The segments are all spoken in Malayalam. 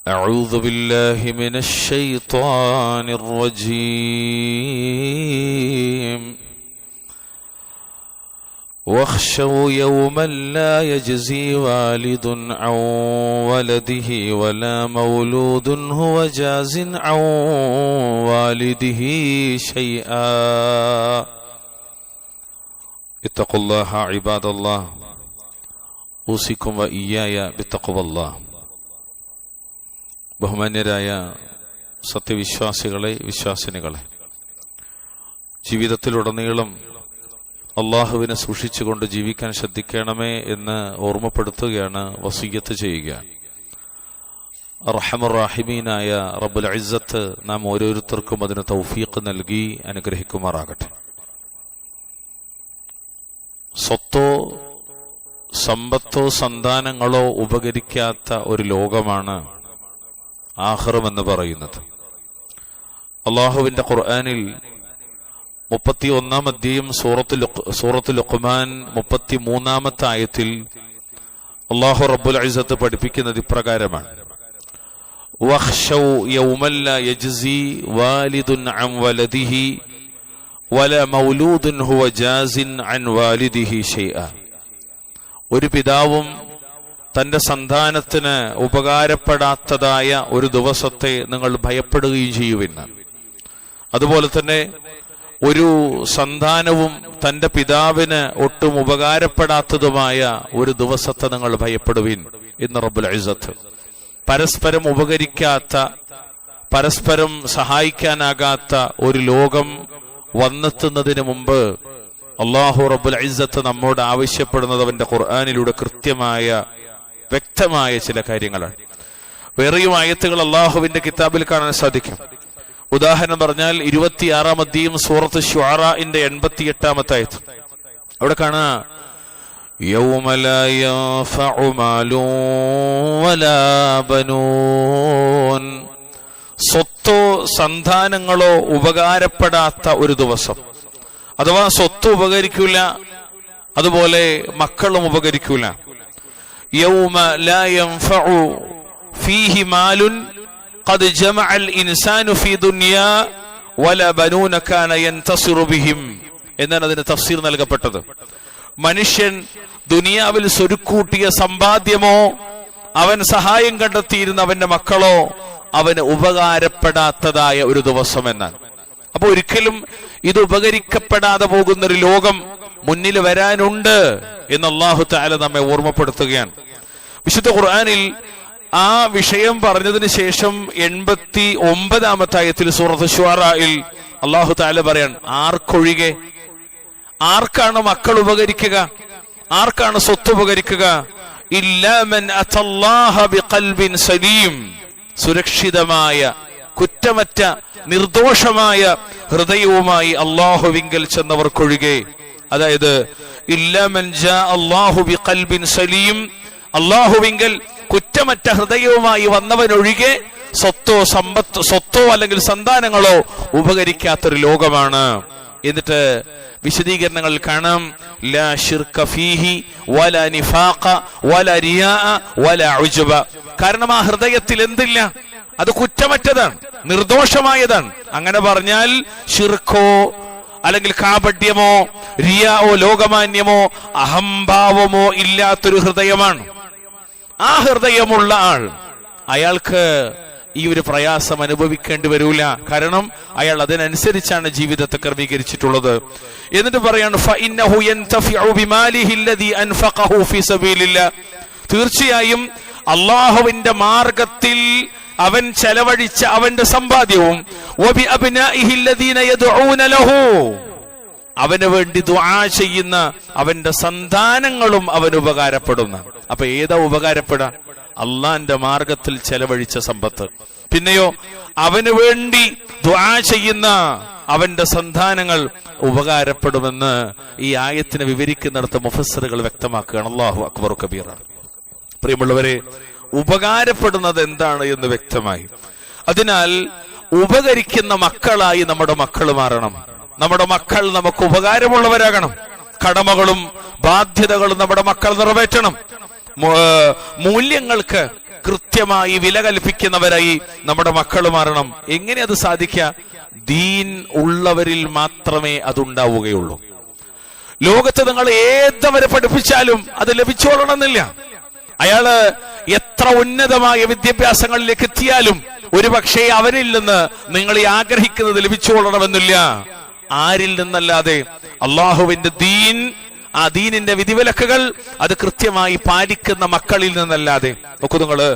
أعوذ بالله من الشيطان الرجيم واخشوا يوما لا يجزي والد عن ولده ولا مولود هو جاز عن والده شيئا اتقوا الله عباد الله أوصيكم وإياي بتقوى الله. ബഹുമാന്യരായ സത്യവിശ്വാസികളെ, വിശ്വാസിനികളെ, ജീവിതത്തിലുടനീളം അള്ളാഹുവിനെ സൂക്ഷിച്ചുകൊണ്ട് ജീവിക്കാൻ ശ്രദ്ധിക്കണമേ എന്ന് ഓർമ്മപ്പെടുത്തുകയാണ്, വസിയ്യത്ത് ചെയ്യുക. അർഹമർ റഹീമീനായ റബ്ബുൽ ഇസ്സത്ത് നാം ഓരോരുത്തർക്കും അതിന് തൗഫീഖ് നൽകി അനുഗ്രഹിക്കുമാറാകട്ടെ. സ്വത്തോ സമ്പത്തോ സന്താനങ്ങളോ ഉപകരിക്കാത്ത ഒരു ലോകമാണ് ആഖിറം എന്ന് പറയുന്നത്. അള്ളാഹുവിന്റെ ഖുർആനിൽ 31-ാം അധ്യായം സൂറത്തുൽ ലുഖ്മാൻ 33-ാമത്തെ ആയത്തിൽ അല്ലാഹു റബ്ബുൽ ഇസ്സത്ത് പഠിപ്പിക്കുന്നത് ഇപ്രകാരമാണ്: വഖ്ശൗ യൗമൻ ലാ യജ്സി വാലിദുൻ അൻ വലദിഹി വലാ മൗലൂദുൻ ഹുവ ജാസിൻ അൻ വാലിദിഹി ഷൈഅ. ഒരു പിതാവും തന്റെ സന്താനത്തിന് ഉപകാരപ്പെടാത്തതായ ഒരു ദിവസത്തെ നിങ്ങൾ ഭയപ്പെടുകയും ചെയ്യുവിന്. അതുപോലെ തന്നെ ഒരു സന്താനവും തന്റെ പിതാവിന് ഒട്ടും ഉപകാരപ്പെടാത്തതുമായ ഒരു ദിവസത്തെ നിങ്ങൾ ഭയപ്പെടുവിൻ എന്ന് റബ്ബുൽ ഇസ്സത്ത്. പരസ്പരം ഉപകരിക്കാത്ത, പരസ്പരം സഹായിക്കാനാകാത്ത ഒരു ലോകം വന്നെത്തുന്നതിന് മുമ്പ് അല്ലാഹു റബ്ബുൽ ഇസ്സത്ത് നമ്മോട് ആവശ്യപ്പെടുന്നത് അവന്റെ ഖുർആനിലൂടെ കൃത്യമായ വ്യക്തമായ ചില കാര്യങ്ങളാണ്. വേറെയും ആയത്തുകൾ അള്ളാഹുവിന്റെ കിതാബിൽ കാണാൻ സാധിക്കും. ഉദാഹരണം പറഞ്ഞാൽ 26-ാം അധ്യായം സൂറത്ത് ശുആറയുടെ 88-ാമത്തെ ആയത്ത്. അവിടെ കാണാ യൗമ ലാ യൻഫഉ മാലൂൻ വലാ ബനൂൻ. സ്വത്തോ സന്താനങ്ങളോ ഉപകാരപ്പെടാത്ത ഒരു ദിവസം, അഥവാ സ്വത്ത് ഉപകരിക്കൂല, അതുപോലെ മക്കളും ഉപകരിക്കൂല. യൗമ ലാ യൻഫഉ ഫീഹി മാലുൻ ഖദ് ജമഅൽ ഇൻസാനു ഫീ ദുനിയാ വലാ ബനൂന കാന യൻതസിറു ബിഹിം എന്നാണ് അതിന് തഫ്സീർ നൽകപ്പെട്ടത്. മനുഷ്യൻ ദുനിയാവിൽ സ്വരുക്കൂട്ടിയ സമ്പാദ്യമോ അവൻ സഹായം കണ്ടെത്തിയിരുന്ന അവന്റെ മക്കളോ അവന് ഉപകാരപ്പെടാത്തതായ ഒരു ദിവസം എന്നാണ്. അപ്പൊ ഒരിക്കലും ഇത് ഉപകരിക്കപ്പെടാതെ പോകുന്നൊരു ലോകം മുന്നിൽ വരാനുണ്ട് എന്ന് അല്ലാഹു തആല നമ്മെ ഓർമ്മപ്പെടുത്തുകയാണ്. വിശുദ്ധ ഖുർആനിൽ ആ വിഷയം പറഞ്ഞതിന് ശേഷം 89-ാമത്തെ ആയത്തിൽ സൂറത്ത് ശുആറയിൽ അല്ലാഹു തആല പറയാൻ, ആർക്കൊഴികെ, ആർക്കാണ് മക്കൾ ഉപകരിക്കുക, ആർക്കാണ് സ്വത്ത് ഉപകരിക്കുക? ഇല്ലാ മൻ അത്തല്ലാഹ ബിഖൽബിൻ സലീം. സുരക്ഷിതമായ, കുറ്റമറ്റ, നിർദോഷമായ ഹൃദയവുമായി അല്ലാഹുവിങ്കൽ ചെന്നവർക്കൊഴികെ. അതായത് ഇല്ലാ മൻ ജാ അല്ലാഹു ബിഖൽബിൻ സലീം, അല്ലാഹുവിങ്കൽ കുറ്റമറ്റ ഹൃദയവുമായി വന്നവനൊഴികെ സ്വത്തോ അല്ലെങ്കിൽ സന്താനങ്ങളോ ഉപകരിക്കാത്തൊരു ലോകമാണ്. എന്നിട്ട് വിശദീകരണങ്ങൾ കാണാം. ലാ ശിർക ഫീഹി വലാ നിഫാഖ വലാ റിയാ വലാ ഉജ്ബ. കാരണം ആ ഹൃദയത്തിൽ എന്തില്ല? അത് കുറ്റമറ്റതാണ്, നിർദോഷമായതാണ്. അങ്ങനെ പറഞ്ഞാൽ ശിർക്കോ അല്ലെങ്കിൽ കാപട്യമോ റിയാവോ ലോകമാന്യമോ അഹംഭാവമോ ഇല്ലാത്തൊരു ഹൃദയമാണ്. ആ ഹൃദയമുള്ള ആൾ, അയാൾക്ക് ഈ ഒരു പ്രയാസം അനുഭവിക്കേണ്ടി വരൂല. കാരണം അയാൾ അതിനനുസരിച്ചാണ് ജീവിതത്തെ ക്രമീകരിച്ചിട്ടുള്ളത്. എന്നിട്ട് പറയാണ് ഫഇന്നഹു യൻതഫിഉ ബിമാലിഹി അല്ലദീ അൻഫഖഹു ഫീ സബീലില്ലാഹ്. തീർച്ചയായും അല്ലാഹുവിന്റെ മാർഗത്തിൽ അവൻ ചെലവഴിച്ച അവന്റെ സമ്പാദ്യവും വബി അബ്നാഇഹി അല്ലദീന യദ്ഊന ലഹു, അവന് വേണ്ടി ദുആ ചെയ്യുന്ന അവന്റെ സന്താനങ്ങളും അവന് ഉപകാരപ്പെടുന്ന. അപ്പൊ ഏതാ ഉപകാരപ്പെടാ? അള്ളാന്റെ മാർഗത്തിൽ ചെലവഴിച്ച സമ്പത്ത്. പിന്നെയോ അവന് വേണ്ടി ദുആ ചെയ്യുന്ന അവന്റെ സന്താനങ്ങൾ ഉപകാരപ്പെടുമെന്ന് ഈ ആയത്തിനെ വിവരിക്കുന്നിടത്ത് മുഫസ്സിറുകൾ വ്യക്തമാക്കുകയാണ്. അല്ലാഹു അക്ബർ കബീറ. പ്രിയമുള്ളവരെ, ഉപകാരപ്പെടുന്നത് എന്താണ് എന്ന് വ്യക്തമായി. അതിനാൽ ഉപകരിക്കുന്ന മക്കളായി നമ്മുടെ മക്കൾ മാറണം. നമ്മുടെ മക്കൾ നമുക്ക് ഉപകാരമുള്ളവരാകണം. കടമകളും ബാധ്യതകളും നമ്മുടെ മക്കൾ നിറവേറ്റണം. മൂല്യങ്ങൾക്ക് കൃത്യമായി വില കൽപ്പിക്കുന്നവരായി നമ്മുടെ മക്കൾ മാറണം. എങ്ങനെ അത് സാധിക്കുക? ദീൻ ഉള്ളവരിൽ മാത്രമേ അതുണ്ടാവുകയുള്ളൂ. ലോകത്ത് നിങ്ങൾ ഏതവരെ പഠിപ്പിച്ചാലും അത് ലഭിച്ചോളണമെന്നില്ല. അയാള് എത്ര ഉന്നതമായ വിദ്യാഭ്യാസങ്ങളിലേക്ക് എത്തിയാലും ഒരുപക്ഷെ അവരിൽ നിന്ന് നിങ്ങൾ ഈ ആഗ്രഹിക്കുന്നത് ലഭിച്ചുകൊള്ളണമെന്നില്ല. ആരിൽ നിന്നല്ലാതെ? അള്ളാഹുവിന്റെ ദീൻ, ആ ദീനിന്റെ വിധിവിലക്കുകൾ അത് കൃത്യമായി പാലിക്കുന്ന മക്കളിൽ നിന്നല്ലാതെ. നോക്കൂ നിങ്ങള്,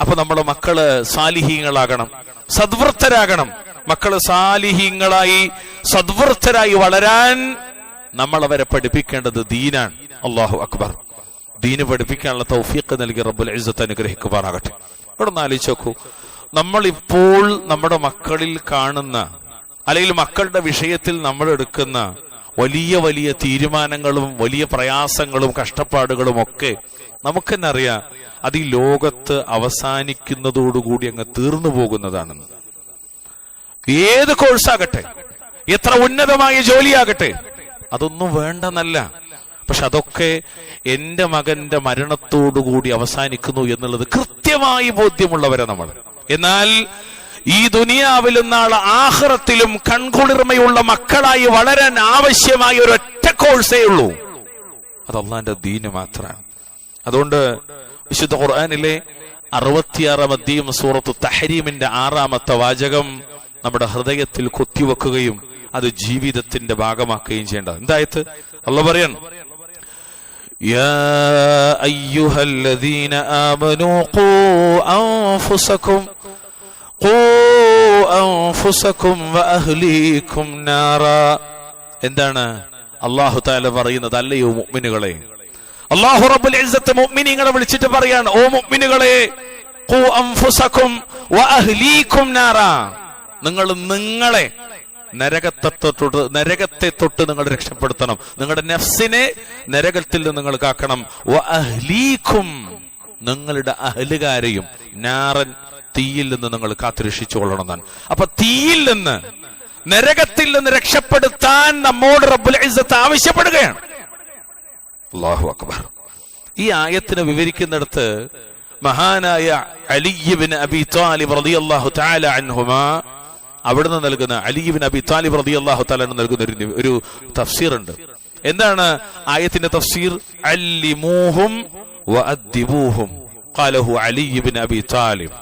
അപ്പൊ നമ്മുടെ മക്കള് സാലിഹീങ്ങളാകണം, സദ്വൃത്തരാകണം. മക്കള് സാലിഹീങ്ങളായി സദ്വൃത്തരായി വളരാൻ നമ്മൾ അവരെ പഠിപ്പിക്കേണ്ടത് ദീനാണ്. അല്ലാഹു അക്ബർ. ദീന് പഠിപ്പിക്കാനുള്ള തൗഫീഖ് നൽകി റബ്ബുൽ ഇസ്സത്ത് അനുഗ്രഹിക്കുമാറാകട്ടെ. ഇവിടെ ഒന്ന് ആലോചിച്ച് നോക്കൂ, നമ്മളിപ്പോൾ നമ്മുടെ മക്കളിൽ കാണുന്ന, അല്ലെങ്കിൽ മക്കളുടെ വിഷയത്തിൽ നമ്മൾ എടുക്കുന്ന വലിയ വലിയ തീരുമാനങ്ങളും വലിയ പ്രയാസങ്ങളും കഷ്ടപ്പാടുകളും ഒക്കെ നമുക്ക് തന്നെ അറിയാം, അത് ഈ ലോകത്ത് അവസാനിക്കുന്നതോടുകൂടി അങ്ങ് തീർന്നു പോകുന്നതാണെന്ന്. ഏത് കോഴ്സാകട്ടെ, എത്ര ഉന്നതമായ ജോലിയാകട്ടെ, അതൊന്നും വേണ്ടെന്നല്ല. പക്ഷെ അതൊക്കെ എന്റെ മകന്റെ മരണത്തോടുകൂടി അവസാനിക്കുന്നു എന്നുള്ളത് കൃത്യമായി ബോധ്യമുള്ളവരെ നമ്മൾ. എന്നാൽ ഈ ദുനിയാവിലും നാളെ ആഖിറത്തിലും കൺകുളിർമയുള്ള മക്കളായി വളരാൻ ആവശ്യമായ ഒരൊറ്റ കോഴ്സേ ഉള്ളൂ, അത് അല്ലാഹുവിന്റെ ദീന് മാത്രമാണ്. അതുകൊണ്ട് വിശുദ്ധ ഖുർആനിലെ 66-ാം അധ്യായം സൂറത്തു തഹരീമിന്റെ 6-ാമത്തെ വാചകം നമ്മുടെ ഹൃദയത്തിൽ കൊത്തിവെക്കുകയും അത് ജീവിതത്തിന്റെ ഭാഗമാക്കുകയും ചെയ്യേണ്ടത്. എന്തായത്? അല്ലാഹു പറയാണ്, യാ അയ്യുഹല്ലദീന ആമനൂ ഖൂ അൻഫുസകും വഅഹ്ലീകും നാറാ. എന്താണ് അല്ലാഹു തആല പറയുന്നത്? അല്ലയോ മുഅ്മിനുകളെ, അല്ലാഹു റബ്ബുൽ ഇസ്സത്ത് മുഅ്മിനീങ്ങളെ വിളിച്ചിട്ട് പറയാണ്, ഓ മുഅ്മിനുകളെ, ഖൂ അൻഫുസകും വഅഹ്ലീകും നാറാ, നിങ്ങൾ നിങ്ങളെ നരകത്തെ തൊട്ട് നിങ്ങൾ രക്ഷപ്പെടുത്തണം. നിങ്ങളുടെ നഫ്സിനെ നരകത്തിൽ നിന്ന് നിങ്ങൾ കാക്കണം. വഅഹ്ലീകും, നിങ്ങളുടെ അഹ്ലുകാരെയും നാറൻ, തീയിൽ നിന്ന് നിങ്ങൾ കാത്തുരക്ഷിച്ചുകൊള്ളണമെന്നാണ്. അപ്പൊ തീയിൽ നിന്ന്, നരകത്തിൽ നിന്ന് രക്ഷപ്പെടുത്താൻ നമ്മോട് റബ്ബുൽ ഇസ്സത്ത് ആവശ്യപ്പെടുകയാണ്. അല്ലാഹു അക്ബർ. ഈ ആയത്തിനെ വിവരിക്കുന്നിടത്ത് മഹാനായ അലി ഇബ്നു അബീ ത്വാലിബ് റളിയല്ലാഹു തആല അൻഹുമാ, അവിടുന്ന് നൽകുന്ന, അലി ഇബ്നു അബീ ത്വാലിബ് റളിയല്ലാഹു തആല നൽകുന്ന ഒരു തഫ്സീർ ഉണ്ട്. എന്താണ് ആയത്തിന്റെ തഫ്സീർ? അല്ലിമൂഹും വഅദ്ദിബൂഹും ഖാലഹു അലി ഇബ്നു അബീ ത്വാലിബ്.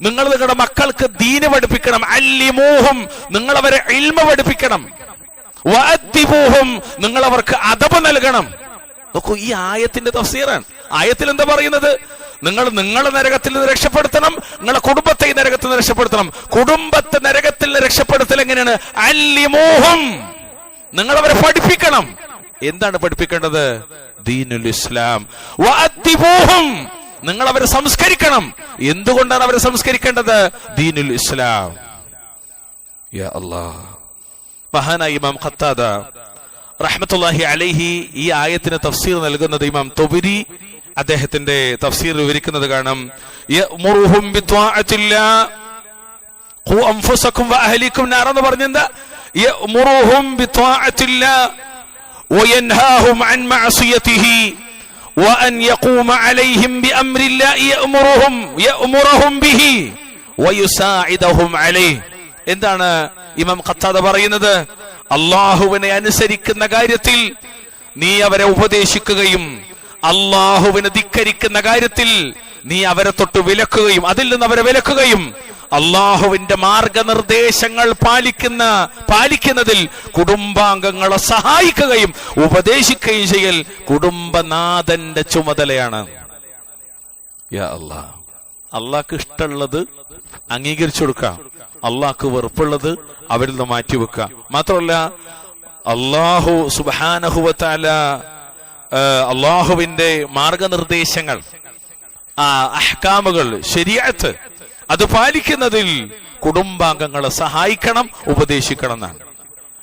നിങ്ങൾ നിങ്ങളുടെ മക്കൾക്ക് ദീന് പഠിപ്പിക്കണം. അല്ലിമൂഹും, നിങ്ങൾ അവരെ ഇൽമ പഠിപ്പിക്കണം. വഅദ്ദിബൂഹും, നിങ്ങൾ അവർക്ക് അദബ് നൽകണം. നോക്കൂ, ഈ ആയത്തിന്റെ തഫ്സീറാണ്. ആയത്തിൽ എന്താ പറയുന്നത്? നിങ്ങൾ നിങ്ങളെ നരകത്തിൽ നിന്ന് രക്ഷപ്പെടുത്തണം, നിങ്ങളെ കുടുംബത്തെ ഈ നരകത്തിൽ നിന്ന് രക്ഷപ്പെടുത്തണം. കുടുംബത്തെ നരകത്തിൽ നിന്ന് രക്ഷപ്പെടുത്തൽ എങ്ങനെയാണ്? അല്ലിമൂഹും, നിങ്ങൾ അവരെ പഠിപ്പിക്കണം. എന്താണ് പഠിപ്പിക്കേണ്ടത്? ദീനുൽ ഇസ്ലാം. വഅദ്ദിബൂഹും, നിങ്ങൾ അവരെ സംസ്കരിക്കണം. എന്തുകൊണ്ടാണ് അവരെ സംസ്കരിക്കേണ്ടത്? ദീനുൽ ഇസ്ലാം. യാ അല്ലാഹ്. മഹാനായ ഇമാം ഖത്താദ റഹ്മത്തുള്ളാഹി അലൈഹി ഈ ആയത്തിന് തഫ്സീർ നൽകുന്നത് ഇമാം തുബരി അദ്ദേഹത്തിന്റെ തഫ്സീർ വിവരിക്കുന്നത് കാണാം. യഅ്മുറുഹും ബിത്വാഅത്തില്ലാഹ് ഖൂ അൻഫുസകും വഅഹ്ലികും നാർ എന്ന് പറഞ്ഞെന്താ? യഅ്മുറുഹും ബിത്വാഅത്തില്ലാഹ് വയൻഹാഹും അൻ മഅസിയതിഹി وأن يقوم عليهم بأمر الله يأمرهم به ويساعدهم عليه. എന്താണ് ഇമാം ഖത്താദ പറയുന്നത്? അല്ലാഹുവിനെ അനുസരിക്കുന്ന കാര്യത്തിൽ നീ അവരെ ഉപദേശിക്കുകയും അല്ലാഹുവിനെ ധിക്കരിക്കുന്ന കാര്യത്തിൽ നീ അവരെ തൊട്ട് വിലക്കുകയും അതിൽ നിന്ന് അവരെ വിലക്കുകയും അല്ലാഹുവിന്റെ മാർഗനിർദ്ദേശങ്ങൾ പാലിക്കുന്നതിൽ കുടുംബാംഗങ്ങളെ സഹായിക്കുകയും ഉപദേശിക്കുകയും ചെയ്യൽ കുടുംബനാഥന്റെ ചുമതലയാണ്. യാ അല്ലാഹ്. അള്ളാഹ്ക്ക് ഇഷ്ടമുള്ളത് അംഗീകരിച്ചു കൊടുക്കാം, അള്ളാഹ്ക്ക് വെറുപ്പുള്ളത് അവരിൽ നിന്ന് മാറ്റിവെക്കുക. മാത്രമല്ല, അല്ലാഹു സുബ്ഹാനഹു വ തആല അള്ളാഹുവിന്റെ മാർഗനിർദ്ദേശങ്ങൾ, അഹ്കാമുകൾ, ശരീഅത്ത് അത് പാലിക്കുന്നതിൽ കുടുംബാംഗങ്ങളെ സഹായിക്കണം, ഉപദേശിക്കണം എന്നാണ്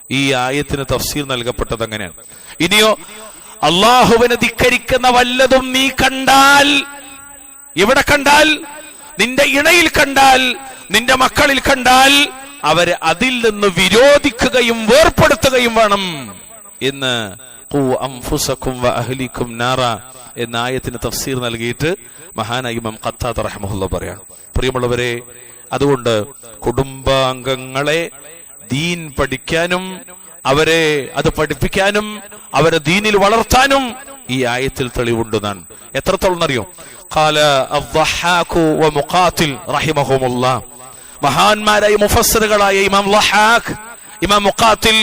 ഈ ആയത്തിന് തഫ്സീർ നൽകപ്പെട്ടത്. അങ്ങനെയാണ്. ഇനിയോ, അള്ളാഹുവിനെ ധിക്കരിക്കുന്ന വല്ലതും നീ കണ്ടാൽ, എവിടെ കണ്ടാൽ, നിന്റെ ഇണയിൽ കണ്ടാൽ, നിന്റെ മക്കളിൽ കണ്ടാൽ, അവരെ അതിൽ നിന്ന് വിരോധിക്കുകയും വേർപ്പെടുത്തുകയും വേണം എന്ന് ഖൂ അൻഫുസകും വഅഹ്ലികും നാറ എന്ന ആയത്തിന് തഫ്സീർ നൽകിയിട്ട് മഹാനായ ഇമാം ഖത്താദ റഹിമഹുല്ലാഹ് പറയാണ്, പ്രിയമുള്ളവരെ, അതുകൊണ്ട് കുടുംബാംഗങ്ങളെ ദീൻ പഠിക്കാനും അവരെ അത് പഠിപ്പിക്കാനും അവരെ ദീനിൽ വളർത്താനും ഈ ആയത്തിൽ തെളിവുണ്ടെന്നാണ്. എത്രത്തോളം അറിയോ? ഖാല അദ്ദഹാഖു വമുഖാതിൽ റഹിമഹുമുല്ലാഹ്, മഹാന്മാരായ മുഫസ്സിറുകളായ ഇമാം ലഹാഖ്, ഇമാം മുഖാതിൽ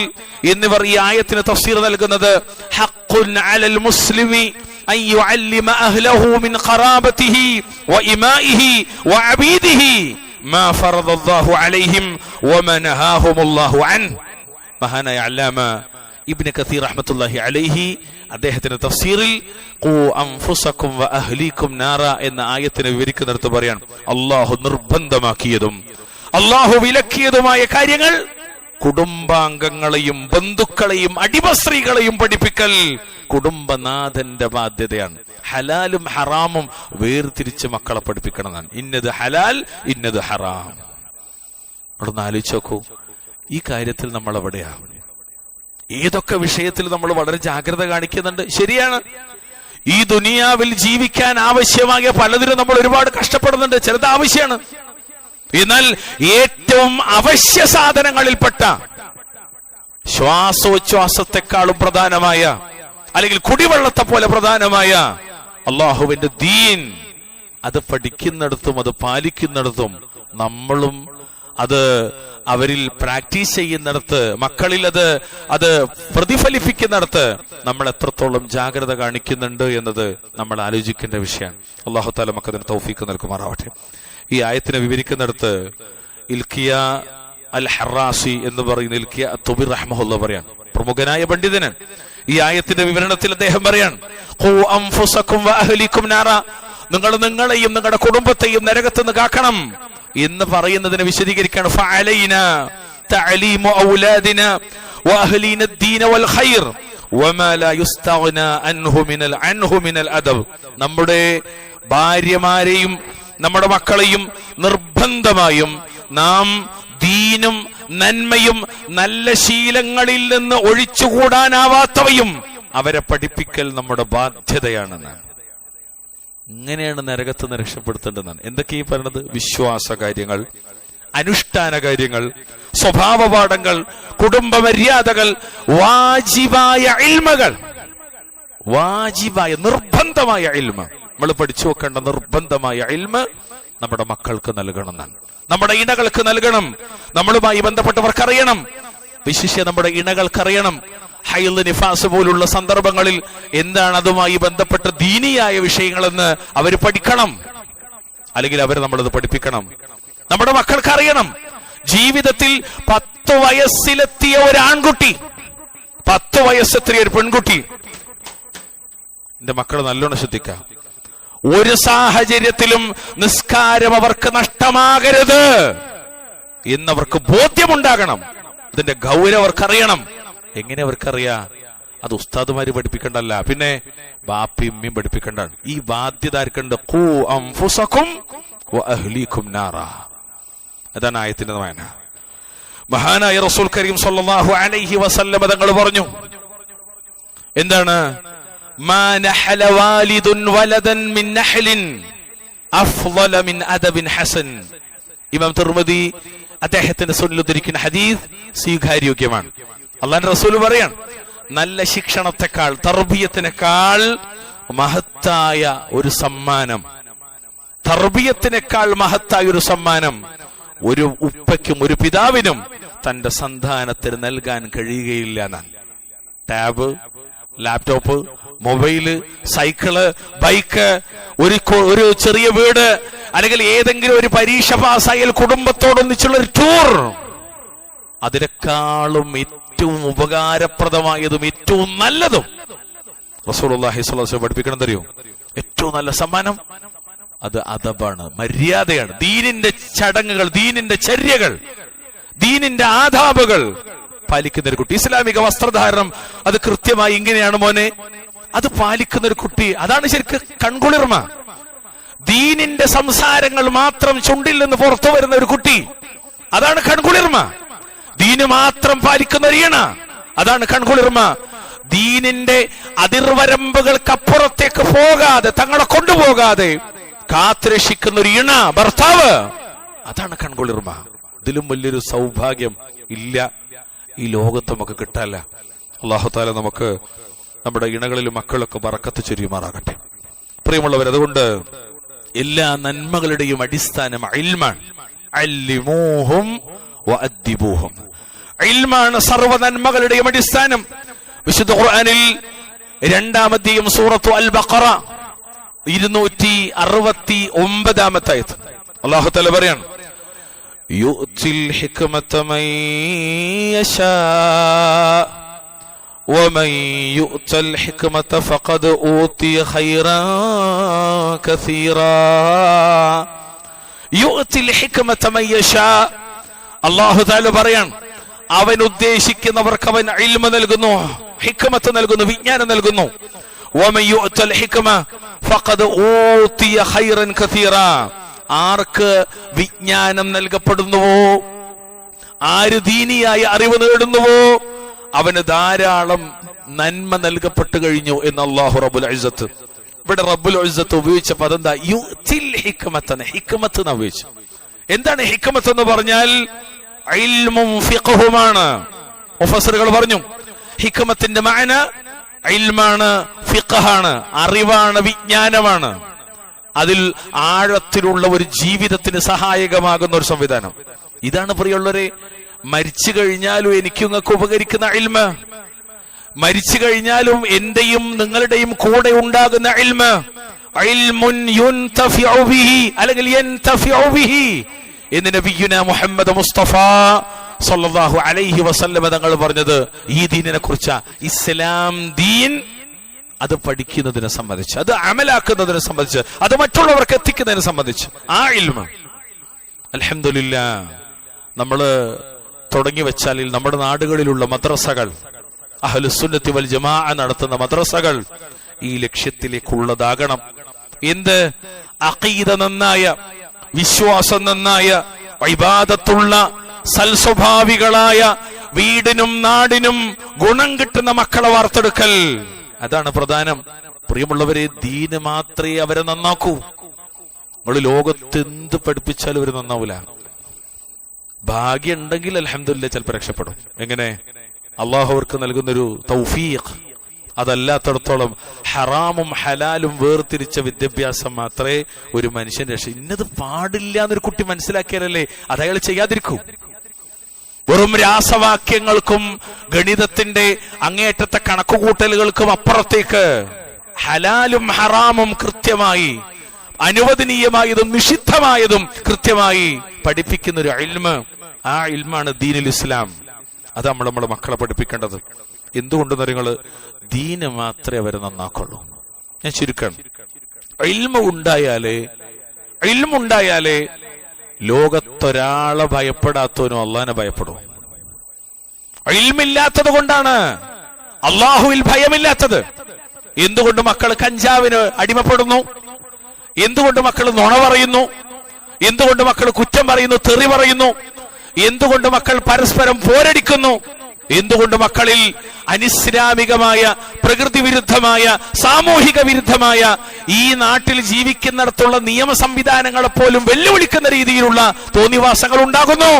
എന്നിവർ ഈ ആയത്തിന് തഫ്സീർ നൽകുന്നത് ഹഖ്ഖുൻ അലൽ മുസ്ലിമി അൻ യുഅല്ലിമ അഹ്ലഹു മിൻ ഖറാബതിഹി വഇമാഇഹി വഅബീദിഹി മാ ഫറദല്ലാഹു അലൈഹിം വമാ നഹാഹുമുല്ലാഹു അൻഹു. മഹാനായ അല്ലാമ ഇബ്നു കസീർ റഹ്മത്തുള്ളാഹി അലൈഹി അദ്ദേഹത്തിന്റെ തഫ്സീറിൽ ഖൂ അൻഫുസകും വഅഹ്ലികും നാറ എന്ന ആയത്തിനെ വിവരിക്കുന്നിടത്ത് പറയാൻ, അല്ലാഹു നിർബന്ധമാക്കിയതും അല്ലാഹു വിലക്കിയതുമായ കാര്യങ്ങൾ കുടുംബാംഗങ്ങളെയും ബന്ധുക്കളെയും അടിമസ്ത്രീകളെയും പഠിപ്പിക്കൽ കുടുംബനാഥന്റെ ബാധ്യതയാണ്. ഹലാലും ഹറാമും വേർതിരിച്ച് മക്കളെ പഠിപ്പിക്കണം എന്നാണ്. ഇന്നത് ഹലാൽ, ഇന്നത് ഹറാം. അവിടെ ഒന്ന് ആലോചിച്ച് നോക്കൂ, ഈ കാര്യത്തിൽ നമ്മൾ എവിടെയാണ്? ഏതൊക്കെ വിഷയത്തിൽ നമ്മൾ വളരെ ജാഗ്രത കാണിക്കുന്നുണ്ട്. ശരിയാണ്, ഈ ദുനിയാവിൽ ജീവിക്കാൻ ആവശ്യമായ പലതിനും നമ്മൾ ഒരുപാട് കഷ്ടപ്പെടുന്നുണ്ട്. ചിലത് ആവശ്യമാണ്. എന്നാൽ ഏറ്റവും അവശ്യ സാധനങ്ങളിൽപ്പെട്ട ശ്വാസോച്ഛ്വാസത്തെക്കാളും പ്രധാനമായ, അല്ലെങ്കിൽ കുടിവെള്ളത്തെ പോലെ പ്രധാനമായ അള്ളാഹുവിന്റെ ദീൻ, അത് പഠിക്കുന്നിടത്തും അത് പാലിക്കുന്നിടത്തും നമ്മളും അത് അവരിൽ പ്രാക്ടീസ് ചെയ്യുന്നിടത്ത്, മക്കളിൽ അത് പ്രതിഫലിപ്പിക്കുന്നിടത്ത് നമ്മൾ എത്രത്തോളം ജാഗ്രത കാണിക്കുന്നുണ്ട് എന്നത് നമ്മൾ ആലോചിക്കേണ്ട വിഷയമാണ്. അല്ലാഹു തആല നമുക്ക് അതിന് തൗഫീഖ് നൽകുമാറാവട്ടെ. ഈ ആയത്തിനെ വിവരിക്കുന്നിടത്ത് ഇൽക്കിയ അൽ ഹറാസി എന്ന് പറയുന്ന ഇൽക്കിയ തുബിർ റഹ്മഹുല്ലാഹ് പറയാൻ, പ്രമുഖനായ പണ്ഡിതന്, ഈ ആയത്തിന്റെ വിവരണത്തിൽ അദ്ദേഹം പറയാൻ, ഖൂ അൻഫുസകും വഅഹ്ലികും നാറ, നിങ്ങൾ നിങ്ങളെയും നിങ്ങളുടെ കുടുംബത്തെയും നരകത്തിൽ നിന്ന് കാക്കണം എന്ന് പറയുന്നതിനെ വിശദീകരിക്കുകയാണ്. ഫഅലൈനാ തഅലീമു ഔലാദിനാ വഅഹ്ലീന അദ്ദീന വൽ ഖൈർ വമാ ലാ യുസ്തഗ്നാ അൻഹു മിനൽ അദബ്. നമ്മുടെ ഭാര്യമാരെയും നമ്മുടെ മക്കളെയും നിർബന്ധമായും നാം ദീനും നന്മയും നല്ല ശീലങ്ങളിൽ നിന്ന് ഒഴിച്ചുകൂടാനാവാത്തവയും അവരെ പഠിപ്പിക്കൽ നമ്മുടെ ബാധ്യതയാണെന്നാണ്. ഇങ്ങനെയാണ് നരകത്ത് നിന്ന് രക്ഷപ്പെടുത്തേണ്ടതെന്നാണ്. എന്തൊക്കെയാ പറയുന്നത്? വിശ്വാസ കാര്യങ്ങൾ, അനുഷ്ഠാന കാര്യങ്ങൾ, സ്വഭാവ പാഠങ്ങൾ, കുടുംബ മര്യാദകൾ, വാജിബായ ഇൽമുകൾ, വാജിബായ നിർബന്ധമായ ഇൽമ, നമ്മൾ പഠിച്ചു വെക്കേണ്ട നിർബന്ധമായ ഇൽമ നമ്മുടെ മക്കൾക്ക് നൽകണം എന്നാണ്. നമ്മുടെ ഇണകൾക്ക് നൽകണം. നമ്മളുമായി ബന്ധപ്പെട്ടവർക്കറിയണം. വിശിഷ്യ നമ്മുടെ ഇണകൾക്കറിയണം. ഹൈദ്, നിഫാസ് പോലുള്ള സന്ദർഭങ്ങളിൽ എന്താണ് അതുമായി ബന്ധപ്പെട്ട ദീനിയായ വിഷയങ്ങളെന്ന് അവർ പഠിക്കണം. അല്ലെങ്കിൽ അവർ നമ്മളത് പഠിപ്പിക്കണം. നമ്മുടെ മക്കൾക്ക് അറിയണം. ജീവിതത്തിൽ 10 വയസ്സിലെത്തിയ ഒരു ആൺകുട്ടി, 10 വയസ്സെത്തിയ ഒരു പെൺകുട്ടി, എന്റെ മക്കൾ നല്ലോണം ശ്രദ്ധിക്കാം, ഒരു സാഹചര്യത്തിലും നിസ്കാരം അവർക്ക് നഷ്ടമാകരുത് എന്നവർക്ക് ബോധ്യമുണ്ടാകണം. അതിന്റെ ഗൗരവം അവർക്കറിയണം. എങ്ങനെ അവർക്കറിയാ? അത് ഉസ്താദുമാര് പഠിപ്പിക്കണ്ടല്ല, പിന്നെ ബാപ്പയും ഉമ്മയും പഠിപ്പിക്കണ്ടാണ്. ഈ ബാധ്യത ആർക്കുണ്ട്? ഖൂ അൻഫുസകും വഅഹ്ലികും നാറ. അതാണ് ആയത്തിന്റെ വായന. മഹാനായ റസൂൽ കരീം സ്വല്ലല്ലാഹു അലൈഹി വസല്ലം തങ്ങൾ പറഞ്ഞു, എന്താണ്? മാ നഹല വാലിദുൻ വലദൻ മിൻ നഹ്ലിൻ അഫ്ളല മിൻ അദബിൻ ഹസൻ. ഇമാം തിർമിദി അദ്ദേഹത്തിന്റെ സുന്നൽ ഉദ്ധരിക്കുന്ന ഹദീസ് സ്വീകാര്യോഗ്യമാണ്. അല്ലാഹുവിന്റെ റസൂൽ പറയാൻ, നല്ല ശിക്ഷണത്തെക്കാൾ, തർബിയത്തിനേക്കാൾ മഹത്തായ ഒരു സമ്മാനം, തർബിയത്തിനേക്കാൾ മഹത്തായ ഒരു സമ്മാനം ഒരു ഉപ്പയ്ക്കും ഒരു പിതാവിനും തന്റെ സന്താനത്തിന് നൽകാൻ കഴിയുകയില്ല എന്നാണ്. Tab, laptop, mobile, cycle, bike, ഒരു ചെറിയ വീട്, അല്ലെങ്കിൽ ഏതെങ്കിലും ഒരു പരീക്ഷ പാസ്സായാൽ കുടുംബത്തോടൊന്നിച്ചുള്ള ഒരു ടൂർ, അതിനേക്കാളും ഏറ്റവും ഉപകാരപ്രദമായതും ഏറ്റവും നല്ലതും റസൂലുള്ളാഹി സ്വല്ലല്ലാഹു അലൈഹി വസല്ലം പഠിപ്പിക്കണം. തരുമോ? ഏറ്റവും നല്ല സമ്മാനം അത് അദബാണ്, മര്യാദയാണ്. ദീനിന്റെ ചടങ്ങുകൾ, ദീനിന്റെ ചര്യകൾ, ദീനിന്റെ ആദാബുകൾ പാലിക്കുന്ന ഒരു കുട്ടി. ഇസ്ലാമിക വസ്ത്രധാരണം അത് കൃത്യമായി ഇങ്ങനെയാണ് മോനെ, അത് പാലിക്കുന്ന ഒരു കുട്ടി, അതാണ് ശരിക്കും കൺകുളിർമ. ദീനിന്റെ സംസാരങ്ങൾ മാത്രം ചുണ്ടിൽ നിന്ന് പുറത്തു വരുന്ന ഒരു കുട്ടി, അതാണ് കൺകുളിർമ. ദീന് മാത്രം പാലിക്കുന്ന ഒരു ഇണ, അതാണ് കൺകുളിർമ. ദീനിന്റെ അതിർവരമ്പുകൾക്കപ്പുറത്തേക്ക് പോകാതെ, തങ്ങളെ കൊണ്ടുപോകാതെ കാത്തുരക്ഷിക്കുന്ന ഒരു ഇണ, ഭർത്താവ്, അതാണ് കൺകുളിർമ. ഇതിലും വലിയൊരു സൗഭാഗ്യം ഇല്ല ഈ ലോകത്ത് നമുക്ക് കിട്ടാല്ല. അല്ലാഹു തആല നമുക്ക് നമ്മുടെ ഇണകളിലും മക്കളൊക്കെ ബറക്കത്ത് ചൊരിയുമാറാകട്ടെ. പ്രിയമുള്ളവർ, അതുകൊണ്ട് എല്ലാ നന്മകളുടെയും അടിസ്ഥാനം ഇൽമാണ്. അല്ലിമൂഹും വഅദ്ദിബൂഹും. ഇൽമാണ് സർവ്വ നന്മകളുടെയും അടിസ്ഥാനം. വിശുദ്ധ ഖുർആനിൽ 2-ാം അധ്യായം സൂറത്തു അൽ ബഖറ 269-ാമത്തെ ആയത്ത് അല്ലാഹു തആല പറയാണ്, യുഅ്തിൽ ഹിക്മത മൻ യശാ വമൻ യുഅ്തൽ ഹിക്മത ഫഖദ് ഊതിയ ഖൈറൻ കസീറാ. യുഅ്തിൽ ഹിക്മത മൻ യശാ. അല്ലാഹു തആല പറയാണ്, അവൻ ഉദ്ദേശിക്കുന്നവർക്ക് അവൻ ഇൽമ നൽകുന്നു, ഹിക്മത്ത് നൽകുന്നു, വിജ്ഞാനം നൽകുന്നു. വമൻ യുഅ്തൽ ഹിക്മ ഫഖദ് ഊതിയ ഖൈറൻ കസീറാ. ആർക്ക് വിജ്ഞാനം നൽകപ്പെടുന്നുവോ, ആര് ദീനിയായ അറിവ് നേടുന്നുവോ, അവന് ധാരാളം നന്മ നൽകപ്പെട്ടു കഴിഞ്ഞു എന്ന് അല്ലാഹു റബ്ബുൽ ഇസ്സത്ത്. ഇവിടെ റബ്ബുൽ ഇസ്സത്ത് ഉപയോഗിച്ച പദം എന്താ? യുഅ്തിൽ ഹിക്മത. ഹിക്മത്ത് എന്ന് ഉപയോഗിച്ചു. എന്താണ് ഹിക്മത്ത് എന്ന് പറഞ്ഞാൽ? ഇൽമും ഫിഖ്ഹുമാണ്. മുഫസ്സിറുകൾ പറഞ്ഞു, ഹിക്മത്തിന്റെ മഅന ഇൽമാണ്, ഫിഖ്ഹാണ്, അറിവാണ്, വിജ്ഞാനമാണ്. അതിൽ ആഴത്തിലുള്ള ഒരു ജീവിതത്തിന് സഹായകമാകുന്ന ഒരു സംവിധാനം. ഇതാണ് പ്രിയമുള്ളവരെ മരിച്ചു കഴിഞ്ഞാലും എനിക്കും നിങ്ങൾക്ക് ഉപകരിക്കുന്ന ഇൽമ, മരിച്ചു കഴിഞ്ഞാലും എന്റെയും നിങ്ങളുടെയും കൂടെ ഉണ്ടാകുന്ന ഇൽമ. ഇൽമുൻ യുൻതഫിഉ ബിഹി അല്ലെങ്കിൽ യൻതഫിഉ ബിഹി എന്ന് നബിയുന മുഹമ്മദ് മുസ്തഫ സല്ലല്ലാഹു അലൈഹി വസല്ലം തങ്ങൾ പറഞ്ഞത് ഈ ദീനിനെ കുറിച്ച്. ഇസ്ലാം ദീൻ അത് പഠിക്കുന്നതിനെ സംബന്ധിച്ച്, അത് അമലാക്കുന്നതിനെ സംബന്ധിച്ച്, അത് മറ്റുള്ളവർക്ക് എത്തിക്കുന്നതിനെ സംബന്ധിച്ച് ആ ഇൽമ അൽഹംദുലില്ലാഹ് നമ്മള് തുടങ്ങി വെച്ചാൽ നമ്മുടെ നാടുകളിലുള്ള മദ്രസകൾ, അഹ്ലുസുന്നത്തി വൽ ജമാഅ നടത്തുന്ന മദ്രസകൾ ഈ ലക്ഷ്യത്തിലേക്കുള്ളതാകണം. എന്ത്? അഖീദ നന്നായ, വിശ്വാസം നന്നായ, ഇബാദത്തുള്ള, സൽസ്വഭാവികളായ, വീടിനും നാടിനും ഗുണം കിട്ടുന്ന മക്കളെ വാർത്തെടുക്കൽ, അതാണ് പ്രധാനം. പ്രിയമുള്ളവരെ, ദീന് മാത്രമേ അവരെ നന്നാക്കൂ. നമ്മൾ ലോകത്ത് എന്ത് പഠിപ്പിച്ചാലും അവര് നന്നാവൂല. ഭാഗ്യം ഉണ്ടെങ്കിൽ അൽഹംദുലില്ലാഹ് ചിലപ്പോൾ രക്ഷപ്പെടും. എങ്ങനെ? അള്ളാഹു അവർക്ക് നൽകുന്നൊരു തൗഫീഖ്. അതല്ലാത്തടത്തോളം ഹറാമും ഹലാലും വേർതിരിച്ച വിദ്യാഭ്യാസം മാത്രമേ ഒരു മനുഷ്യൻ രക്ഷ. ഇന്നത് പാടില്ല എന്നൊരു കുട്ടി മനസ്സിലാക്കിയാലല്ലേ അത് അയാൾ ചെയ്യാതിരിക്കൂ. വെറും രാസവാക്യങ്ങൾക്കും ഗണിതത്തിന്റെ അങ്ങേയറ്റത്തെ കണക്കുകൂട്ടലുകൾക്കും അപ്പുറത്തേക്ക് ഹലാലും ഹറാമും കൃത്യമായി, അനുവദനീയമായതും നിഷിദ്ധമായതും കൃത്യമായി പഠിപ്പിക്കുന്ന ഒരു ഇൽമ, ആ ഇൽമാണ് ദീനുൽ ഇസ്ലാം. അത് നമ്മുടെ മക്കളെ പഠിപ്പിക്കേണ്ടത്. എന്തുകൊണ്ടെന്ന് നിങ്ങള് ദീന് മാത്രമേ അവരെ നന്നാക്കുള്ളൂ. ഞാൻ ചുരുക്കണം, ഇൽമുണ്ടായാലേ ലോകത്തൊരാളെ ഭയപ്പെടാത്തവനും അള്ളാനെ ഭയപ്പെടും. ഇൽമില്ലാത്തത് കൊണ്ടാണ് അള്ളാഹുവിൽ ഭയമില്ലാത്തത്. എന്തുകൊണ്ട് മക്കൾ കഞ്ചാവിന് അടിമപ്പെടുന്നു? എന്തുകൊണ്ട് മക്കൾ നുണ പറയുന്നു? എന്തുകൊണ്ട് മക്കൾ കുറ്റം പറയുന്നു, തെറി പറയുന്നു? എന്തുകൊണ്ട് മക്കൾ പരസ്പരം പോരടിക്കുന്നു? എന്തുകൊണ്ട് മക്കളിൽ അനിസ്ലാമികമായ, പ്രകൃതി വിരുദ്ധമായ, സാമൂഹിക വിരുദ്ധമായ, ഈ നാട്ടിൽ ജീവിക്കുന്നിടത്തുള്ള നിയമ സംവിധാനങ്ങളെ പോലും വെല്ലുവിളിക്കുന്ന രീതിയിലുള്ള തോന്നിവാസങ്ങൾ ഉണ്ടാകുന്നു?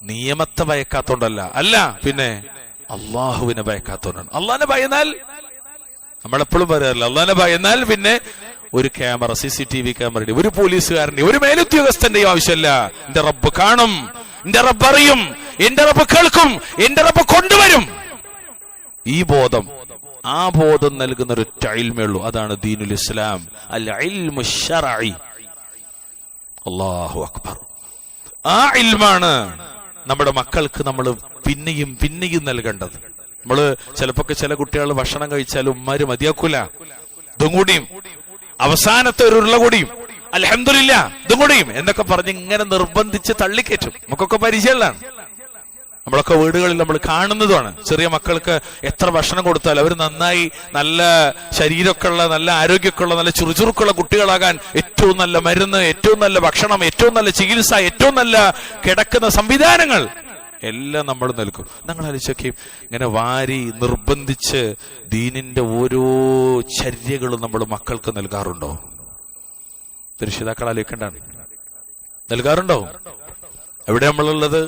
നിയമത്തെ ഭയക്കാത്തോണ്ടല്ല, അല്ല, പിന്നെ അള്ളാഹുവിനെ ഭയക്കാത്തോണ്ടാണ്. അള്ളാഹിനെ ഭയന്നാൽ, നമ്മളെപ്പോഴും പറയാറില്ല, അള്ളാഹിനെ ഭയന്നാൽ പിന്നെ ഒരു ക്യാമറ, CCTV ക്യാമറയുടെ, ഒരു പോലീസുകാരന്റെ, ഒരു മേലുദ്യോഗസ്ഥന്റെയും ആവശ്യമില്ല. എന്റെ റബ്ബ് കാണും, എന്റെ റബ്ബ് അറിയും, എന്റെ റബ്ബ് കേൾക്കും, എന്റെ റബ്ബ് കൊണ്ടുവരും. ഈ ബോധം, ആ ബോധം നൽകുന്ന ഒരു ഇൽമേ ഉള്ളൂ. അതാണ് ദീനുൽ ഇസ്ലാം, അൽ ഇൽമു ശർഈ. അല്ലാഹു അക്ബർ. ആ ഇൽമാണ് നമ്മുടെ മക്കൾക്ക് നമ്മൾ പിന്നെയും പിന്നെയും നൽകേണ്ടത്. നമ്മള് ചിലപ്പോ ചില കുട്ടികൾ ഭക്ഷണം കഴിച്ചാൽ ഉമ്മാര് മതിയാക്കൂല, ഇതും കൂടിയും അവസാനത്തെ ഒരു ഉരുള കൂടിയും അൽഹംദുലില്ലാഹ് ഇതും കൂടിയും എന്നൊക്കെ പറഞ്ഞ് ഇങ്ങനെ നിർബന്ധിച്ച് തള്ളിക്കയറ്റും. നമുക്കൊക്കെ പരിചയമുള്ളതാണ്, നമ്മളൊക്കെ വീടുകളിൽ നമ്മൾ കാണുന്നതുമാണ്. ചെറിയ മക്കൾക്ക് എത്ര ഭക്ഷണം കൊടുത്താൽ അവർ നന്നായി, നല്ല ശരീരമൊക്കെ ഉള്ള, നല്ല ആരോഗ്യമൊക്കെ ഉള്ള, നല്ല ചുറുചുറുക്കുള്ള കുട്ടികളാകാൻ ഏറ്റവും നല്ല മരുന്ന്, ഏറ്റവും നല്ല ഭക്ഷണം, ഏറ്റവും നല്ല ചികിത്സ, ഏറ്റവും നല്ല കിടക്കുന്ന സംവിധാനങ്ങൾ എല്ലാം നമ്മൾ നൽകും. നിങ്ങൾ ആലോചിച്ചൊക്കെ ഇങ്ങനെ വാരി നിർബന്ധിച്ച് ദീനിന്റെ ഓരോ ചര്യകളും നമ്മൾ മക്കൾക്ക് നൽകാറുണ്ടോ? രക്ഷിതാക്കൾ ആലോചിക്കണ്ടാണ്. നൽകാറുണ്ടോ? എവിടെ നമ്മളുള്ളത്?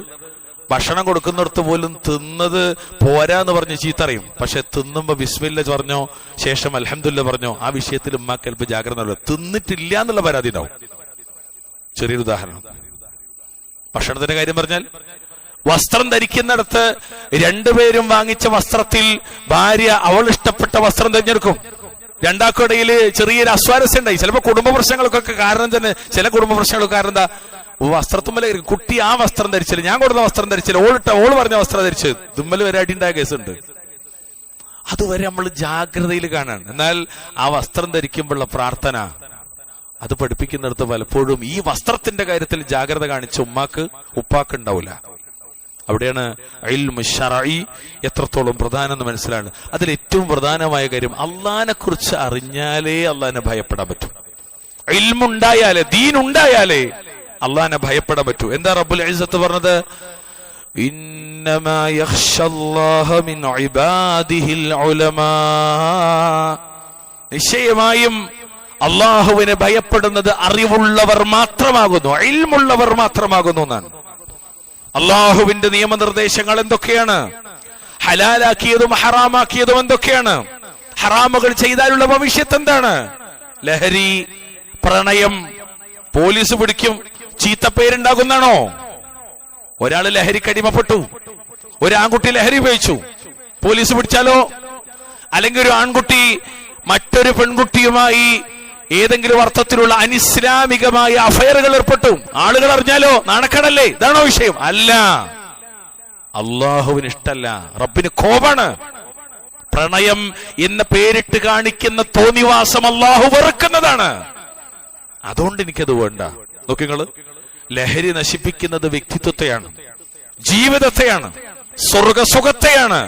ഭക്ഷണം കൊടുക്കുന്നിടത്ത് പോലും തിന്നത് പോരാന്ന് പറഞ്ഞ് ചീത്തറിയും. പക്ഷെ തിന്നുമ്പോ ബിസ്മില്ല പറഞ്ഞോ, ശേഷം അൽഹംദുലില്ലാ പറഞ്ഞോ, ആ വിഷയത്തിൽ ഉമ്മാക്ക് അല്പം ജാഗ്രത. തിന്നിട്ടില്ല എന്നുള്ള പരാതി ഉണ്ടാവും. ചെറിയൊരു ഉദാഹരണം, ഭക്ഷണത്തിന്റെ കാര്യം പറഞ്ഞാൽ, വസ്ത്രം ധരിക്കുന്നിടത്ത് രണ്ടുപേരും വാങ്ങിച്ച വസ്ത്രത്തിൽ ഭാര്യ അവൾ ഇഷ്ടപ്പെട്ട വസ്ത്രം തിരഞ്ഞെടുക്കും. രണ്ടാൾക്കിടയിൽ ചെറിയൊരു അസ്വാരസ്യം ഉണ്ടായി. ചിലപ്പോൾ കുടുംബ പ്രശ്നങ്ങൾക്കൊക്കെ കാരണം തന്നെ, ചില കുടുംബ പ്രശ്നങ്ങൾക്ക് കാരണം എന്താ, വസ്ത്രത്തുമ്മല കുട്ടി ആ വസ്ത്രം ധരിച്ചില്ല, ഞാൻ കൊടുത്ത വസ്ത്രം ധരിച്ചില്ല, ഓള് പറഞ്ഞ വസ്ത്രം ധരിച്ച് തുമ്മല് വരെ അടിയുണ്ടായ കേസുണ്ട്. അതുവരെ നമ്മൾ ജാഗ്രതയിൽ കാണാൻ. എന്നാൽ ആ വസ്ത്രം ധരിക്കുമ്പോഴുള്ള പ്രാർത്ഥന അത് പഠിപ്പിക്കുന്നിടത്ത് പലപ്പോഴും ഈ വസ്ത്രത്തിന്റെ കാര്യത്തിൽ ജാഗ്രത കാണിച്ച ഉപ്പാക്ക് ഉണ്ടാവില്ല. അവിടെയാണ് ഇൽമു ശർഈ എത്രത്തോളം പ്രധാനം എന്ന് മനസ്സിലാണ്. അതിൽ ഏറ്റവും പ്രധാനമായ കാര്യം, അള്ളാഹിനെ കുറിച്ച് അറിഞ്ഞാലേ അള്ളാഹിനെ ഭയപ്പെടാൻ പറ്റും. ഇൽമുണ്ടായാലേ, ദീനുണ്ടായാലേ അള്ളാഹിനെ ഭയപ്പെടാൻ പറ്റൂ. എന്താ റബ്ബുൽ ഇസ്സത്ത് പറഞ്ഞത്? ഇന്നമാ യഖ്ശല്ലാഹ മിൻ ഇബാദിഹിൽ ഉലമാ. നിശ്ചയമായും അള്ളാഹുവിനെ ഭയപ്പെടുന്നത് അറിവുള്ളവർ മാത്രമാകുന്നു, ഇൽമുള്ളവർ മാത്രമാകുന്നു എന്നാണ്. അള്ളാഹുവിന്റെ നിയമനിർദ്ദേശങ്ങൾ എന്തൊക്കെയാണ്? ഹലാലാക്കിയതും ഹറാമാക്കിയതും എന്തൊക്കെയാണ്? ഹറാമുകൾ ചെയ്താലുള്ള ഭവിഷ്യത്ത് എന്താണ്? ലഹരി, പ്രണയം, പോലീസ് പിടിക്കും, ചീത്തപ്പേരുണ്ടാകുന്നാണോ? ഒരാള് ലഹരിക്കടിമപ്പെട്ടു, ഒരു ആൺകുട്ടി ലഹരി ഉപയോഗിച്ചു, പോലീസ് പിടിച്ചാലോ? അല്ലെങ്കിൽ ഒരു ആൺകുട്ടി മറ്റൊരു പെൺകുട്ടിയുമായി ഏതെങ്കിലും അർത്ഥത്തിലുള്ള അനിസ്ലാമികമായ അഫയറുകൾ ഏർപ്പെട്ടു, ആളുകൾ അറിഞ്ഞാലോ? നാണക്കേടല്ലേ? ഇതാണോ വിഷയം? അല്ല, അള്ളാഹുവിന് ഇഷ്ടല്ല, റബ്ബിന് കോപാണ്. പ്രണയം എന്ന പേരിട്ട് കാണിക്കുന്ന തോന്നിവാസം അള്ളാഹു വെറുക്കുന്നതാണ്. അതുകൊണ്ട് എനിക്കത് വേണ്ട. നോക്കിങ്ങള്, ലഹരി നശിപ്പിക്കുന്നത് വ്യക്തിത്വത്തെയാണ്, ജീവിതത്തെയാണ്, സ്വർഗസുഖത്തെയാണ്.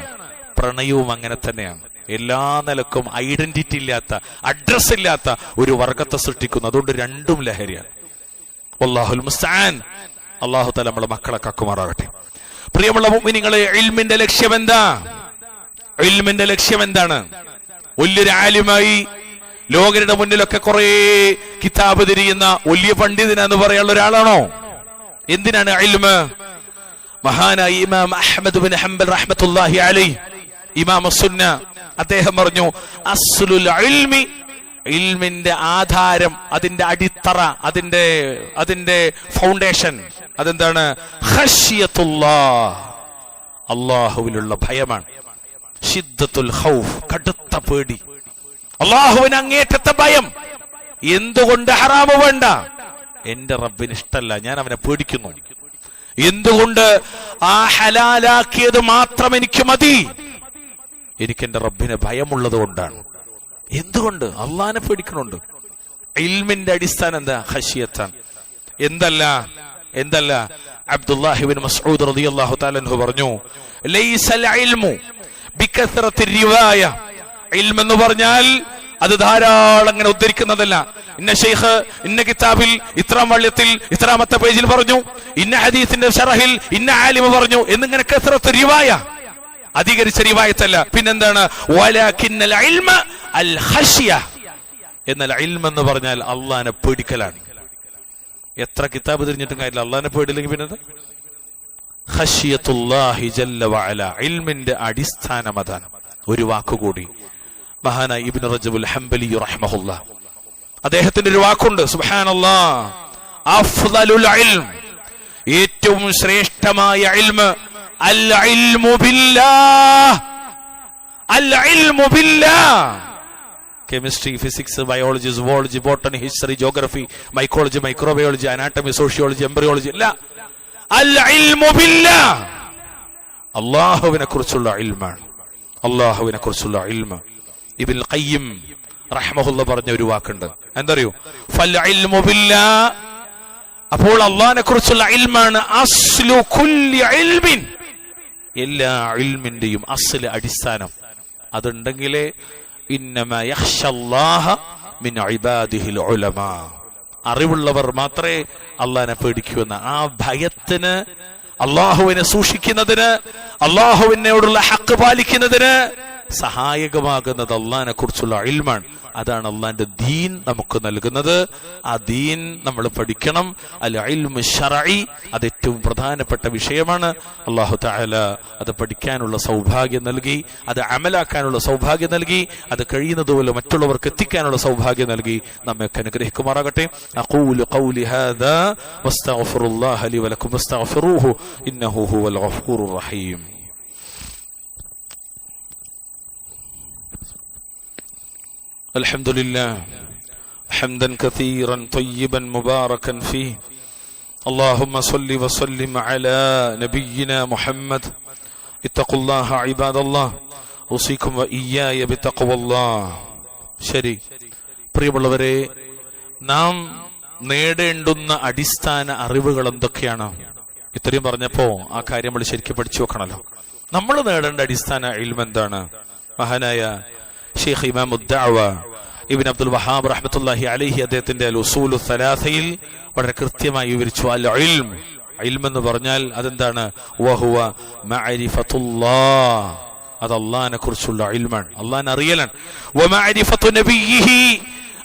പ്രണയവും അങ്ങനെ തന്നെയാണ്. എല്ലാ നിലക്കും ഐഡന്റിറ്റി ഇല്ലാത്ത, അഡ്രസ് ഇല്ലാത്ത ഒരു വർഗത്തെ സൃഷ്ടിക്കുന്നു. അതുകൊണ്ട് രണ്ടും ലഹരിയാണ്. വല്ലാഹുൽ മുസ്തആൻ. അല്ലാഹു തആല നമ്മളെ മക്കളെ കാക്കുമാറാകട്ടെ. പ്രിയമുള്ള മുഅ്മിനീങ്ങളെ, ഇൽമിന്റെ ലക്ഷ്യം എന്താ? ഇൽമിന്റെ ലക്ഷ്യം എന്താണ്? വലിയൊരു ആലിമായി ലോകരുടെ മുന്നിലൊക്കെ കുറെ കിതാബ് തിരിയുന്ന വലിയ പണ്ഡിതനെന്ന് പറയാനുള്ള ഒരാളാണോ? എന്തിനാണ് ഇൽമ്? മഹാനായ ഇമാം അഹ്മദ് ബിൻ ഹംബൽ റഹ്മത്തുള്ളാഹി അലൈഹി, ഇമാം സുന്ന, അദ്ദേഹം പറഞ്ഞു, അസ്ലുൽ ഇൽമി, ഇൽമിന്റെ ആധാരം, അതിന്റെ അടിത്തറ, അതിന്റെ ഫൗണ്ടേഷൻ അതെന്താണ്? ഖശ്യത്തുല്ലാഹ്, അല്ലാഹുവിലുള്ള ഭയമാണ്. ശിദ്ദത്തുൽ ഖൗഫ്, കടുത്ത പേടി, അല്ലാഹുവിന് അങ്ങേറ്റത്തെ ഭയം. എന്തുകൊണ്ട് ഹറാമ് വേണ്ട? എന്റെ റബ്ബിന് ഇഷ്ടല്ല, ഞാൻ അവനെ പേടിക്കുന്നു. എന്തുകൊണ്ട് ആ ഹലാലാക്കിയത് മാത്രം എനിക്ക് മതി? എനിക്ക് എന്റെ റബ്ബിന് ഭയമുള്ളത് കൊണ്ടാണ്. എന്തുകൊണ്ട്? അള്ളാഹിനെ പേടിക്കണുണ്ട്. ഇൽമിന്റെ അടിസ്ഥാനം എന്താ? ഖശിയത്താണ്. എന്തല്ല അബ്ദുല്ലാഹി ഇബ്നു മസ്ഊദ് റളിയല്ലാഹു തആല അൻഹു പറഞ്ഞു, ലൈസൽ ഇൽമു ബികസ്റത്തി റിവായ. ഇൽം എന്ന് പറഞ്ഞാൽ അത് ധാരാളം അങ്ങനെ ഉദ്ധരിക്കുന്നതല്ല. ഇന്ന ഷെയ്ഖ് ഇന്ന കിതാബിൽ ഇത്രാം വള്യത്തിൽ ഇത്രാമത്തെ പേജിൽ പറഞ്ഞു, ഇന്ന ഹദീസിന്റെ ശറഹിൽ ഇന്ന ആലിമ പറഞ്ഞു എന്നിങ്ങനെ കസ്റത്തു റിവായ, അധികരിച്ച റിവായത്തല്ല. പിന്നെന്താണ്? വലാകിന്നൽ ഇൽമ അൽ ഖശ്യ. എന്നാൽ ഇൽം എന്ന് പറഞ്ഞാൽ അള്ളാഹിനെ പേടിക്കലാണ്. എത്ര കിതാബ് തിരിഞ്ഞിട്ടും കാര്യമില്ല, അള്ളാഹിനെ പേടില്ലെങ്കിൽ പിന്നെന്താ? ഖശ്യത്തുല്ലാഹി ജല്ല വഅല, ഇൽമിന്റെ അടിസ്ഥാനം അതാണ്. ഒരു വാക്കുകൂടി മഹാനായ ഇബ്നു റജബുൽ ഹംബലി റഹ്മഹുല്ലാഹ്, അദ്ദേഹത്തിന്റെ ഒരു വാക്കുണ്ട്, സുബ്ഹാനല്ലാഹ്, അഫ്ളലുൽ ഇൽം, ഏറ്റവും ശ്രേഷ്ഠമായ ഇൽമ് അൽ ഇൽമു ബില്ലാഹ്. അൽ ഇൽമു ബില്ലാഹ്. Chemistry, physics, biology, zoology, botany, history, geography, mycology, microbiology, anatomy, sociology, embryology, അല്ല, അൽ ഇൽമു ബില്ലാഹ്, അല്ലാഹുവിനെ കുറിച്ചുള്ള ഇൽമാണ്. അല്ലാഹുവിനെ കുറിച്ചുള്ള ഇൽമ്. ഇബ്നുൽ ഖയ്യിം റഹ്മഹുല്ലാഹ് പറഞ്ഞ ഒരു വാക്കുണ്ട്, എന്തറിയോ? ഫൽ ഇൽമു ബില്ലാഹ്, അപ്പോൾ അല്ലാഹുവിനെ കുറിച്ചുള്ള ഇൽമാണ് അസ്ലു കുല്ലി ഇൽമിൻ, എല്ലാ ഇൽമിന്റെയും അസ്ല്, അടിസ്ഥാനം. അതുണ്ടെങ്കിലേ ഇന്നമാ യഖ്ശല്ലാഹ മിൻ ഇബാദിഹിൽ ഉലമാ, അറിവുള്ളവർ മാത്രമേ അള്ളാഹിനെ പേടിക്കൂ എന്ന ആ ഭയത്തിന് അള്ളാഹുവിനെ സൂക്ഷിക്കുന്നതിന്, അള്ളാഹുവിനോടുള്ള ഹക്ക് പാലിക്കുന്നതിന് സഹായകമാകുന്നത് അള്ളാഹിനെ കുറിച്ചുള്ള ഇൽമാണ്. അതാണ് അള്ളാന്റെ ദീൻ നമുക്ക് നൽകുന്നത്. ആ ദീൻ നമ്മൾ പഠിക്കണം. അൽ ഇൽമു ശർഈ അത് ഏറ്റവും പ്രധാനപ്പെട്ട വിഷയമാണ്. അല്ലാഹു തആല അത് പഠിക്കാനുള്ള സൗഭാഗ്യം നൽകി, അത് അമലാക്കാനുള്ള സൗഭാഗ്യം നൽകി, അത് കഴിയുന്നതുപോലെ മറ്റുള്ളവർക്ക് എത്തിക്കാനുള്ള സൗഭാഗ്യം നൽകി നമ്മെ അനുഗ്രഹിക്കുമാറാകട്ടെ. അഖൂലു ഖൗലി ഹാദാ വസ്തഗ്ഫിറുല്ലാഹ ലി വലക്കും വസ്തഗ്ഫിറൂഹു ഇന്നഹു ഹുവൽ ഗഫൂറുർ റഹീം. الحمد لله حمدا كثيرا طيبا مباركا فيه اللهم صل وسلم على نبينا محمد اتقوا الله عباد الله اوصيكم واياي بتقوى الله. ശരി, പ്രിയമുള്ളവരെ, നാം നേടേണ്ടുന്ന അടിസ്ഥാന അറിവുകൾ എന്തൊക്കെയാണ്? ഇത്രയും പറഞ്ഞപ്പോ ആ കാര്യം നമ്മൾ ശരിക്കും പഠിച്ചു വെക്കണല്ലോ. നമ്മൾ നേടേണ്ട അടിസ്ഥാന ഇൽമ് എന്താണ്? മഹാനായ ഷെയ്ഖ് ഇമാമുദ്ദഅവ ഇബ്നു അബ്ദുൽ വഹാബ് റഹ്മത്തുള്ളാഹി അലൈഹി അദ്ദേഹത്തിന്റെ അൽ ഉസൂലു സലാസയിൽ വളരെ കൃത്യമായി വിവരിച്ചു. അൽ ഇൽം, ഇൽം എന്ന് പറഞ്ഞാൽ അതെന്താണ്? വഹുവ മഅരിഫത്തുല്ലാഹ്, അത് അല്ലാഹുവിനെ കുറിച്ചുള്ള ഇൽമാണ്, അല്ലാഹുവിനെ അറിയലാണ്. വമഅരിഫത്തു നബിയിഹി,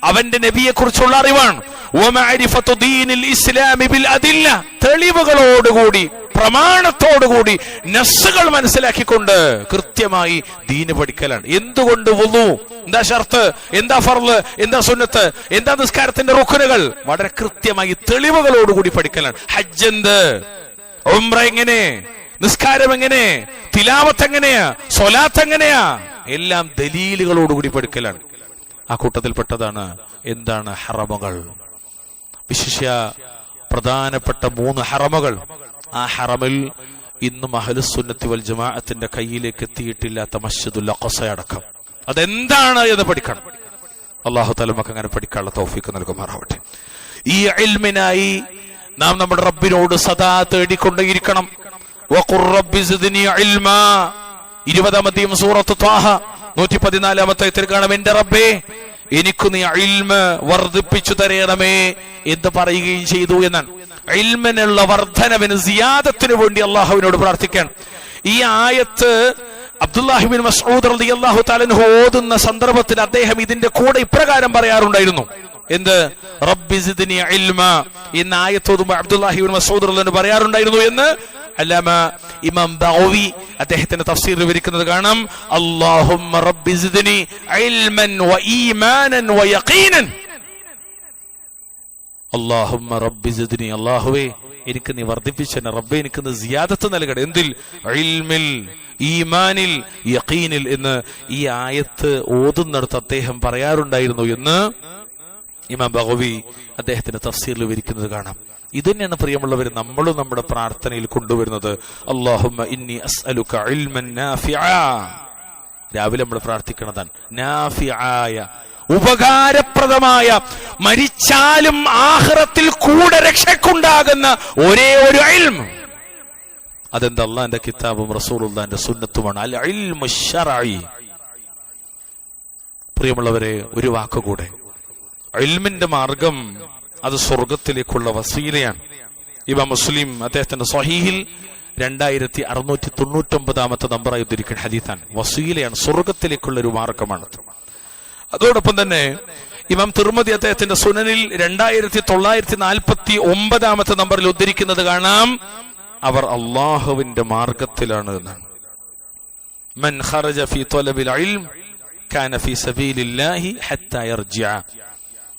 അവന്റെ നബിയെ കുറിച്ചുള്ള അറിവാണ്. വമഅരിഫത്തു ദീനിൽ ഇസ്ലാമി ബിൽ അദില്ല, തെളിവുകളോടുകൂടി പ്രമാണത്തോടുകൂടി നസ്സുകൾ മനസ്സിലാക്കിക്കൊണ്ട് കൃത്യമായി ദീന് പഠിക്കലാണ്. എന്തുകൊണ്ട് വുളു, എന്താ ഷർത്ത്, എന്താ ഫർള്, എന്താ സുന്നത്ത്, എന്താ നിസ്കാരത്തിന്റെ റുക്നുകൾ, വളരെ കൃത്യമായി തെളിവുകളോടുകൂടി പഠിക്കലാണ്. ഹജ്ജ് എന്ത്, ഉംറ എങ്ങനെ, നിസ്കാരം എങ്ങനെ, തിലാവത്ത് എങ്ങനെയാ, സ്വലാത്ത് എങ്ങനെയാ, എല്ലാം ദലീലുകളോടുകൂടി പഠിക്കലാണ്. ആ കൂട്ടത്തിൽപ്പെട്ടതാണ് എന്താണ് ഹറമുകൾ, വിശിഷ്യ പ്രധാനപ്പെട്ട 3 ഹറമുകൾ. ആ ഹറമിൽ ഇന്നും അഹ്ലുസുന്നത്തി വൽ ജമാഅത്തിന്റെ കയ്യിലേക്ക് എത്തിയിട്ടില്ലാത്ത മസ്ജിദുൽ അഖ്സ അടക്കം അതെന്താണ് എന്ന് പഠിക്കണം. അല്ലാഹു തആല നമുക്ക് അങ്ങനെ പഠിക്കാനുള്ള തൗഫീഖ് നൽകുമാറാവട്ടെ. ഈ ഇൽമിനായി നാം നമ്മുടെ റബ്ബിനോട് സദാ തേടിക്കൊണ്ടേയിരിക്കണം. വഖുർ റബ്ബി സിദ്നി ഇൽമാ, 20-ാമത്തെ സൂറത്ത് ത്വാഹ 114-ാമത്തെ ആയത്തിൽ കാണാം, എന്റെ റബ്ബേ എനിക്ക് നീ ഇൽമ് വർദ്ധിപ്പിച്ചു തരണമേ എന്ന് പറയുകയും ചെയ്തു എന്നാണ്. ഇൽമിനുള്ള വർധനവിന്, സിയാദത്തിന് വേണ്ടി അള്ളാഹുവിനോട് പ്രാർത്ഥിക്കാൻ. ഈ ആയത്ത് അബ്ദുല്ലാഹി ബിൻ മസ്ഊദ് റളിയല്ലാഹു തആല അൻഹു ഓതുന്ന സന്ദർഭത്തിൽ അദ്ദേഹം ഇതിന്റെ കൂടെ ഇപ്രകാരം പറയാറുണ്ടായിരുന്നു. എന്ത്? റബ്ബി സിദ്നി ഇൽമ എന്ന ആയത്ത് ഓതുമ്പോൾ അബ്ദുല്ലാഹി ബിൻ മസ്ഊദ് റളിയല്ലാഹു അൻഹു പറയാറുണ്ടായിരുന്നു എന്ന് അല്ലാമ ഇമാം ബഗവി അദ്ദേഹത്തിന്റെ തഫ്സീറിൽ വിവരിക്കുന്നത് കാണാം. അല്ലാഹുമ്മ റബ്ബി സിദ്നി ഇൽമൻ വ ഈമാനൻ വ യഖീനൻ. അല്ലാഹുമ്മ റബ്ബി സിദ്നി, അല്ലാഹുവേ എനിക്ക് നീ വർദ്ധിപ്പിച്ചെന്നെ, റബ്ബേ എനിക്ക് നീ സിയാദത്ത് നൽകണേ. എന്തിൽ? ഇൽമിൽ, ഈമാനിൽ, യഖീനിൽ എന്ന് ഈ ആയത്ത് ഓതുന്നിടത്ത് അദ്ദേഹം പറയാറുണ്ടായിരുന്നു എന്ന് ഇമാം ബഗവി അദ്ദേഹത്തിന്റെ തഫ്സീറിൽ വിവരിക്കുന്നത് കാണാം. ഇത് തന്നെയാണ് പ്രിയമുള്ളവർ നമ്മളും നമ്മുടെ പ്രാർത്ഥനയിൽ കൊണ്ടുവരുന്നത്. അല്ലാഹുമ്മ ഇന്നി അസ്അലുക ഇൽമൻ നാഫിആ. രാവിലെ നമ്മൾ പ്രാർത്ഥിക്കുന്നതാണ് നാഫിആയ, ഉപകാരപ്രദമായ, മരിച്ചാലും ആഖിറത്തിൽ കൂടെ രക്ഷക്കുണ്ടാകുന്ന ഒരേ ഒരു ഇൽമ്. അതെന്താ? അല്ലാഹുവിന്റെ കിതാബും റസൂലുള്ളാഹിന്റെ സുന്നത്തുമാണ്. അൽ ഇൽമു ശർഈ. പ്രിയമുള്ളവരെ, ഒരു വാക്കുകൂടെ, ഇൽമിന്റെ മാർഗം അത് സ്വർഗത്തിലേക്കുള്ള വസീലയാണ്. ഇമാം മുസ്ലിം അദ്ദേഹത്തിന്റെ സ്വഹീഹിൽ 2699-ാമത്തെ നമ്പറായി ഉദ്ധരിക്കുന്ന ഹദീസാണ്. വസീലയാണ്, സ്വർഗത്തിലേക്കുള്ള ഒരു മാർഗമാണ്. അതോടൊപ്പം തന്നെ ഇമാം തിർമിദി അദ്ദേഹത്തിന്റെ സുനനിൽ 2949-ാമത്തെ നമ്പറിൽ ഉദ്ധരിക്കുന്നത് കാണാം, അവർ അള്ളാഹുവിന്റെ മാർഗത്തിലാണ് എന്നാണ്. മൻ ഖറജ ഫീ ത്വലബിൽ ഇൽം കാന ഫീ സബീലില്ലാഹി ഹത്താ യർജിഅ.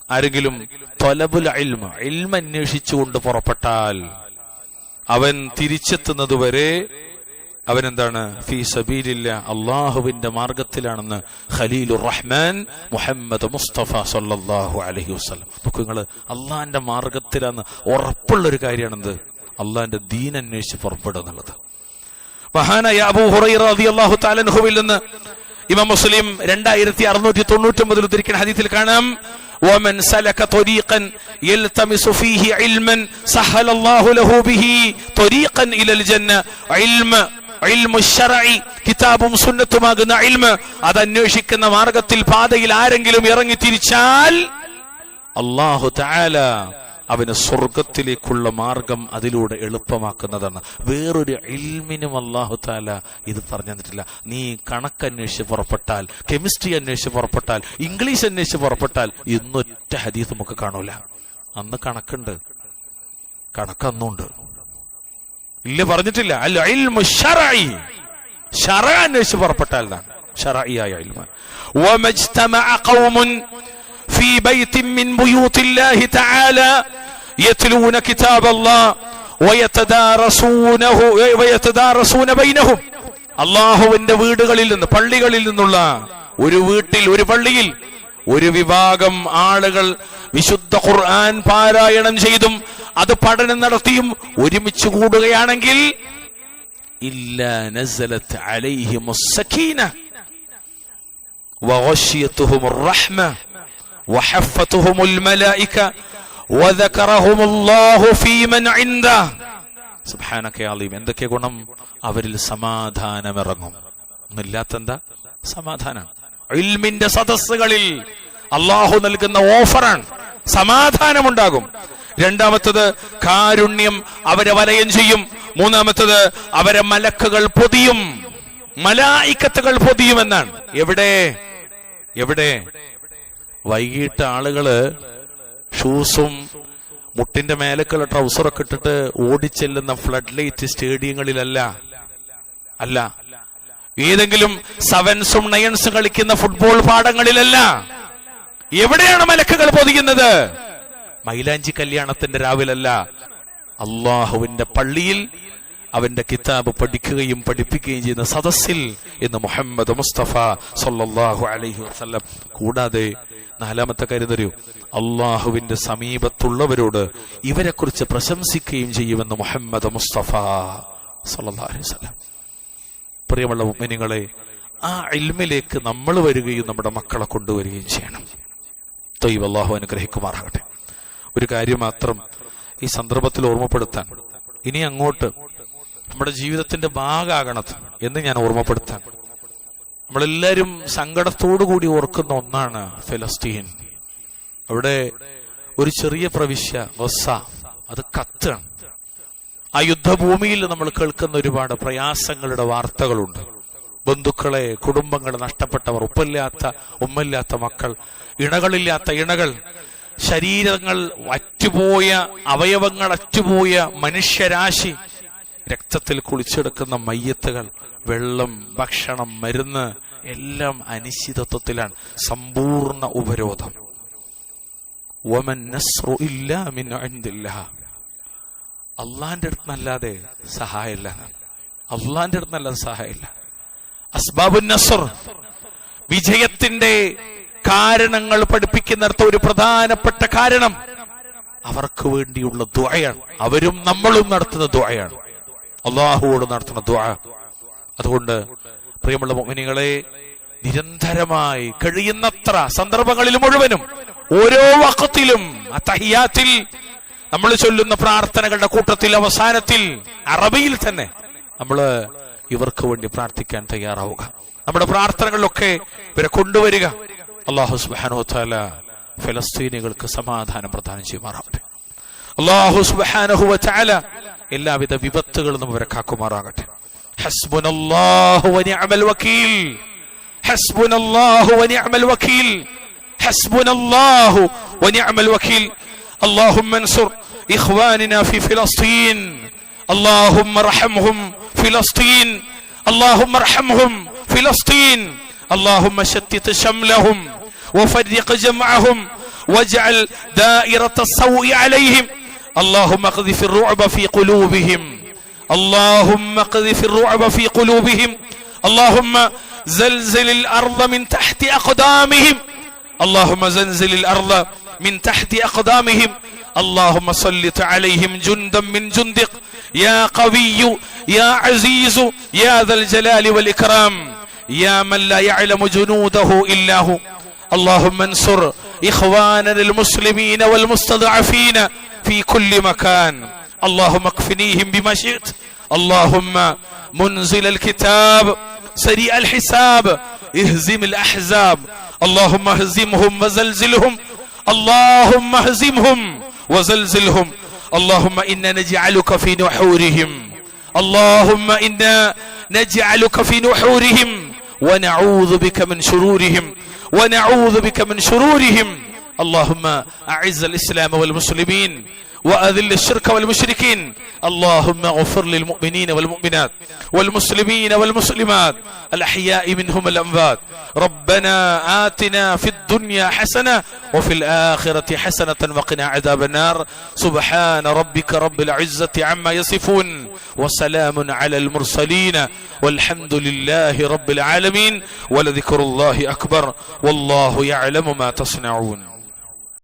ആരെങ്കിലും ത്വലബുൽ ഇൽമ, ഇൽമ അന്വേഷിച്ചുകൊണ്ട് പുറപ്പെട്ടാൽ അവൻ തിരിച്ചെത്തുന്നതുവരെ അവൻ എന്താണ്? ഫീ സബീലില്ലാ, അള്ളാഹുവിന്റെ മാർഗത്തിലാണെന്ന് ഖലീലുർ റഹ്മാൻ മുഹമ്മദ് മുസ്തഫ സല്ലല്ലാഹു അലൈഹി വസല്ലം. നോക്കൂ നിങ്ങൾ, അള്ളാഹിന്റെ മാർഗത്തിലാന്ന് ഉറപ്പുള്ളൊരു കാര്യമാണെന്ത്? അള്ളാഹിന്റെ ദീൻ അന്വേഷിച്ച് പുറപ്പെടുക എന്നുള്ളത്. മഹാനായ അബൂ ഹുറൈറ റളിയല്ലാഹു തആല അൻഹുവിൽ നിന്ന് ഇമാം മുസ്ലിം 2699 ഉദ്ധരിക്കുന്ന ഹദീസിൽ കാണാം, ومن سلك طريقا يلتمس فيه علما سهل الله له به طريقا الى الجنه. علم الشرع, കിതാബും സുന്നത്തുമാകുന്ന ഇൽമ്, അത് അന്വേഷിക്കുന്ന മാർഗത്തിൽ പാതയിൽ ആരെങ്കിലും ഇറങ്ങി തിരിച്ചാൽ അല്ലാഹു തആല അവന് സ്വർഗത്തിലേക്കുള്ള മാർഗം അതിലൂടെ എളുപ്പമാക്കുന്നതാണ്. വേറൊരു ഇൽമിനും അല്ലാഹു തആല ഇത് പറഞ്ഞു തന്നിട്ടില്ല. നീ കണക്കന്വേഷിച്ച് പുറപ്പെട്ടാൽ, കെമിസ്ട്രി അന്വേഷിച്ച് പുറപ്പെട്ടാൽ, ഇംഗ്ലീഷ് അന്വേഷിച്ച് പുറപ്പെട്ടാൽ ഇന്നൊറ്റ ഹദീസ് നമുക്ക് കാണൂല. അന്ന് കണക്കുണ്ട്, കണക്കന്നുണ്ട് ഇല്ല, പറഞ്ഞിട്ടില്ല. അൽ ഇൽമു ശർഈ, ശർഅ അന്വേഷിച്ച് പുറപ്പെട്ടാൽ ശർഈയായ ഇൽമ. വമജ്തമഅ ഖൗമുൻ ഫീ ബൈത്തിൻ മിൻ ബുയൂത്തില്ലാഹി തആല യത്ലൂന കിതാബല്ലാഹ് വയതദാറസൂന ബൈനഹും. അല്ലാഹുവിന്റെ വീടുകളിൽ നിന്ന്, പള്ളികളിൽ നിന്നുള്ള ഒരു വീട്ടിൽ, ഒരു പള്ളിയിൽ ഒരു വിഭാഗം ആളുകൾ വിശുദ്ധ ഖുർആൻ പാരായണം ചെയ്തും അത് പഠനം നടത്തിയും ഒരുമിച്ച് കൂടുകയാണെങ്കിൽ ഇല്ലാ നസലത് അലൈഹിമുസ് സകീന വഗശിയതുഹുമുർ റഹ്മ വഹഫതുഹുമുൽ മലായിക വദകറഹുമുല്ലാഹു ഫീമൻ ഇൻദഹു. സുബ്ഹാനക യാ അലീം. എന്തൊക്കെ ഗുണം! അവരിൽ സമാധാനം ഇറങ്ങും. ഒന്നില്ലാത്തെന്താ? സമാധാനം. ഇൽമിന്റെ സദസ്സുകളിൽ അല്ലാഹു നൽകുന്ന ഓഫറാണ്, സമാധാനമുണ്ടാകും. രണ്ടാമത്തത് കാരുണ്യം അവരെ വലയം ചെയ്യും. മൂന്നാമത്തത് അവരെ മലക്കുകൾ പൊതിയും, മലായിക്കത്തുകൾ പൊതിയുമെന്നാണ്. എവിടെ വൈകിട്ട് ആളുകള് ഷൂസും മുട്ടിന്റെ മേലക്കുള്ള ട്രൗസറൊക്കെ ഇട്ടിട്ട് ഓടിച്ചെല്ലുന്ന ഫ്ലഡ് ലൈറ്റ് സ്റ്റേഡിയങ്ങളിലല്ല, അല്ല. ഏതെങ്കിലും സെവൻസും നയൻസും കളിക്കുന്ന ഫുട്ബോൾ പാടങ്ങളിലല്ല. എവിടെയാണ് മലക്കുകൾ പൊതിയുന്നത്? മൈലാഞ്ചി കല്യാണത്തിന്റെ രാവിലല്ല, അള്ളാഹുവിന്റെ പള്ളിയിൽ അവന്റെ കിതാബ് പഠിക്കുകയും പഠിപ്പിക്കുകയും ചെയ്യുന്ന സദസ്സിൽ എന്ന് മുഹമ്മദ് മുസ്തഫ സല്ലല്ലാഹു അലൈഹി വസല്ലം. കൂടാതെ നാലാമത്തെ കാര്യം തരൂ, അള്ളാഹുവിന്റെ സമീപത്തുള്ളവരോട് ഇവരെ കുറിച്ച് പ്രശംസിക്കുകയും ചെയ്യുമെന്ന് മുഹമ്മദ് മുസ്തഫ സല്ലല്ലാഹു അലൈഹി വസല്ലം. പ്രിയമുള്ള മുഅ്മിനീങ്ങളെ, ആ ഇൽമിലേക്ക് നമ്മൾ വരികയും നമ്മുടെ മക്കളെ കൊണ്ടുവരികയും ചെയ്യണം. തയ്യിബ് അല്ലാഹു അനുഗ്രഹിക്കുമാറാകട്ടെ. ഒരു കാര്യം മാത്രം ഈ സന്ദർഭത്തിൽ ഓർമ്മപ്പെടുത്താൻ, ഇനി അങ്ങോട്ട് നമ്മുടെ ജീവിതത്തിന്റെ ഭാഗമാകണത് എന്ന് ഞാൻ ഓർമ്മപ്പെടുത്താൻ, നമ്മളെല്ലാവരും സങ്കടത്തോടു കൂടി ഓർക്കുന്ന ഒന്നാണ് ഫലസ്തീൻ. അവിടെ ഒരു ചെറിയ പ്രവിശ്യ ഗസ, അത് കത്താണ്. ആ യുദ്ധഭൂമിയിൽ നമ്മൾ കേൾക്കുന്ന ഒരുപാട് പ്രയാസങ്ങളുടെ വാർത്തകളുണ്ട്. ബന്ധുക്കളെ, കുടുംബങ്ങളെ നഷ്ടപ്പെട്ടവർ, ഉമ്മയില്ലാത്ത മക്കൾ, ഇണകളില്ലാത്ത ഇണകൾ, ശരീരങ്ങൾ അറ്റുപോയ, അവയവങ്ങൾ അറ്റുപോയ മനുഷ്യരാശി, രക്തത്തിൽ കുളിച്ചെടുക്കുന്ന മയ്യത്തുകൾ, വെള്ളം, ഭക്ഷണം, മരുന്ന് എല്ലാം അനിശ്ചിതത്വത്തിലാണ്. സമ്പൂർണ്ണ ഉപരോധം. വമൻ നസ്റു ഇല്ലാ മിൻ ഇൻദില്ലാഹ്. അള്ളാന്റെ അടുത്തുനിന്നല്ലാതെ സഹായമില്ല. അള്ളാന്റെ അടുത്തുനിന്നല്ലാതെ സഹായമില്ല. അസ്ബാബുൻ നസ്ർ, വിജയത്തിന്റെ കാരണങ്ങൾ പഠിപ്പിക്കുന്നിടത്ത് ഒരു പ്രധാനപ്പെട്ട കാരണം അവർക്ക് വേണ്ടിയുള്ള ദുആയാണ്. അവരും നമ്മളും നടത്തുന്ന ദുആയാണ്, അള്ളാഹുവോട് നടത്തുന്ന ദുആ. അതുകൊണ്ട് പ്രിയമുള്ള മുഅ്മിനീങ്ങളെ, നിരന്തരമായി കഴിയുന്നത്ര സന്ദർഭങ്ങളിൽ മുഴുവനും ഓരോ വഖത്തിലും തഹിയ്യാത്തിൽ നമ്മൾ ചൊല്ലുന്ന പ്രാർത്ഥനകളുടെ കൂട്ടത്തിൽ അവസാനത്തിൽ അറബിയിൽ തന്നെ നമ്മൾ ഇവർക്ക് വേണ്ടി പ്രാർത്ഥിക്കാൻ തയ്യാറാവുക. നമ്മുടെ പ്രാർത്ഥനകളിലൊക്കെ ഇവരെ കൊണ്ടുവരിക. അല്ലാഹു സുബ്ഹാനഹു വ തആല ഫലസ്തീനികൾക്ക് സമാധാനം പ്രദാനം ചെയ്യുമാറാകട്ടെ. അല്ലാഹു സുബ്ഹാനഹു വ തആല എല്ലാവിധ വിപത്തുകളിൽ നിന്നും അവരെ കാക്കുമാറാകട്ടെ. ഹസ്ബുനല്ലാഹു വ നിഅമൽ വകീൽ, ഹസ്ബുനല്ലാഹു വ നിഅമൽ വകീൽ, ഹസ്ബുനല്ലാഹു വ നിഅമൽ വകീൽ. اللهم انصر إخواننا في فلسطين، اللهم ارحمهم فلسطين، اللهم ارحمهم فلسطين، اللهم شتت شملهم وفرق جمعهم واجعل دائرة السوء عليهم، اللهم اقذف الرعب في قلوبهم، اللهم اقذف الرعب في قلوبهم، اللهم زلزل الأرض من تحت أقدامهم، اللهم زلزل الأرض من تحت أقدامهم، اللهم سلط عليهم جندا من جندك يا قوي يا عزيز يا ذا الجلال والإكرام يا من لا يعلم جنوده إلا هو. اللهم انصر إخواننا المسلمين والمستضعفين في كل مكان، اللهم اكفنيهم بما شئت، اللهم منزل الكتاب سريع الحساب اهزم الأحزاب، اللهم اهزمهم وزلزلهم، اللهم اهزمهم وزلزلهم اللهم إنا نجعلك في نحورهم اللهم إنا نجعلك في نحورهم ونعوذ بك من شرورهم ونعوذ بك من شرورهم اللهم أعز الإسلام والمسلمين وأذل الشرك والمشركين اللهم اغفر للمؤمنين والمؤمنات والمسلمين والمسلمات الأحياء منهم الأموات ربنا آتنا في الدنيا حسنة وفي الآخرة حسنة وقنا عذاب النار سبحان ربك رب العزة عما يصفون وسلام على المرسلين والحمد لله رب العالمين ولذكر الله أكبر والله يعلم ما تصنعون.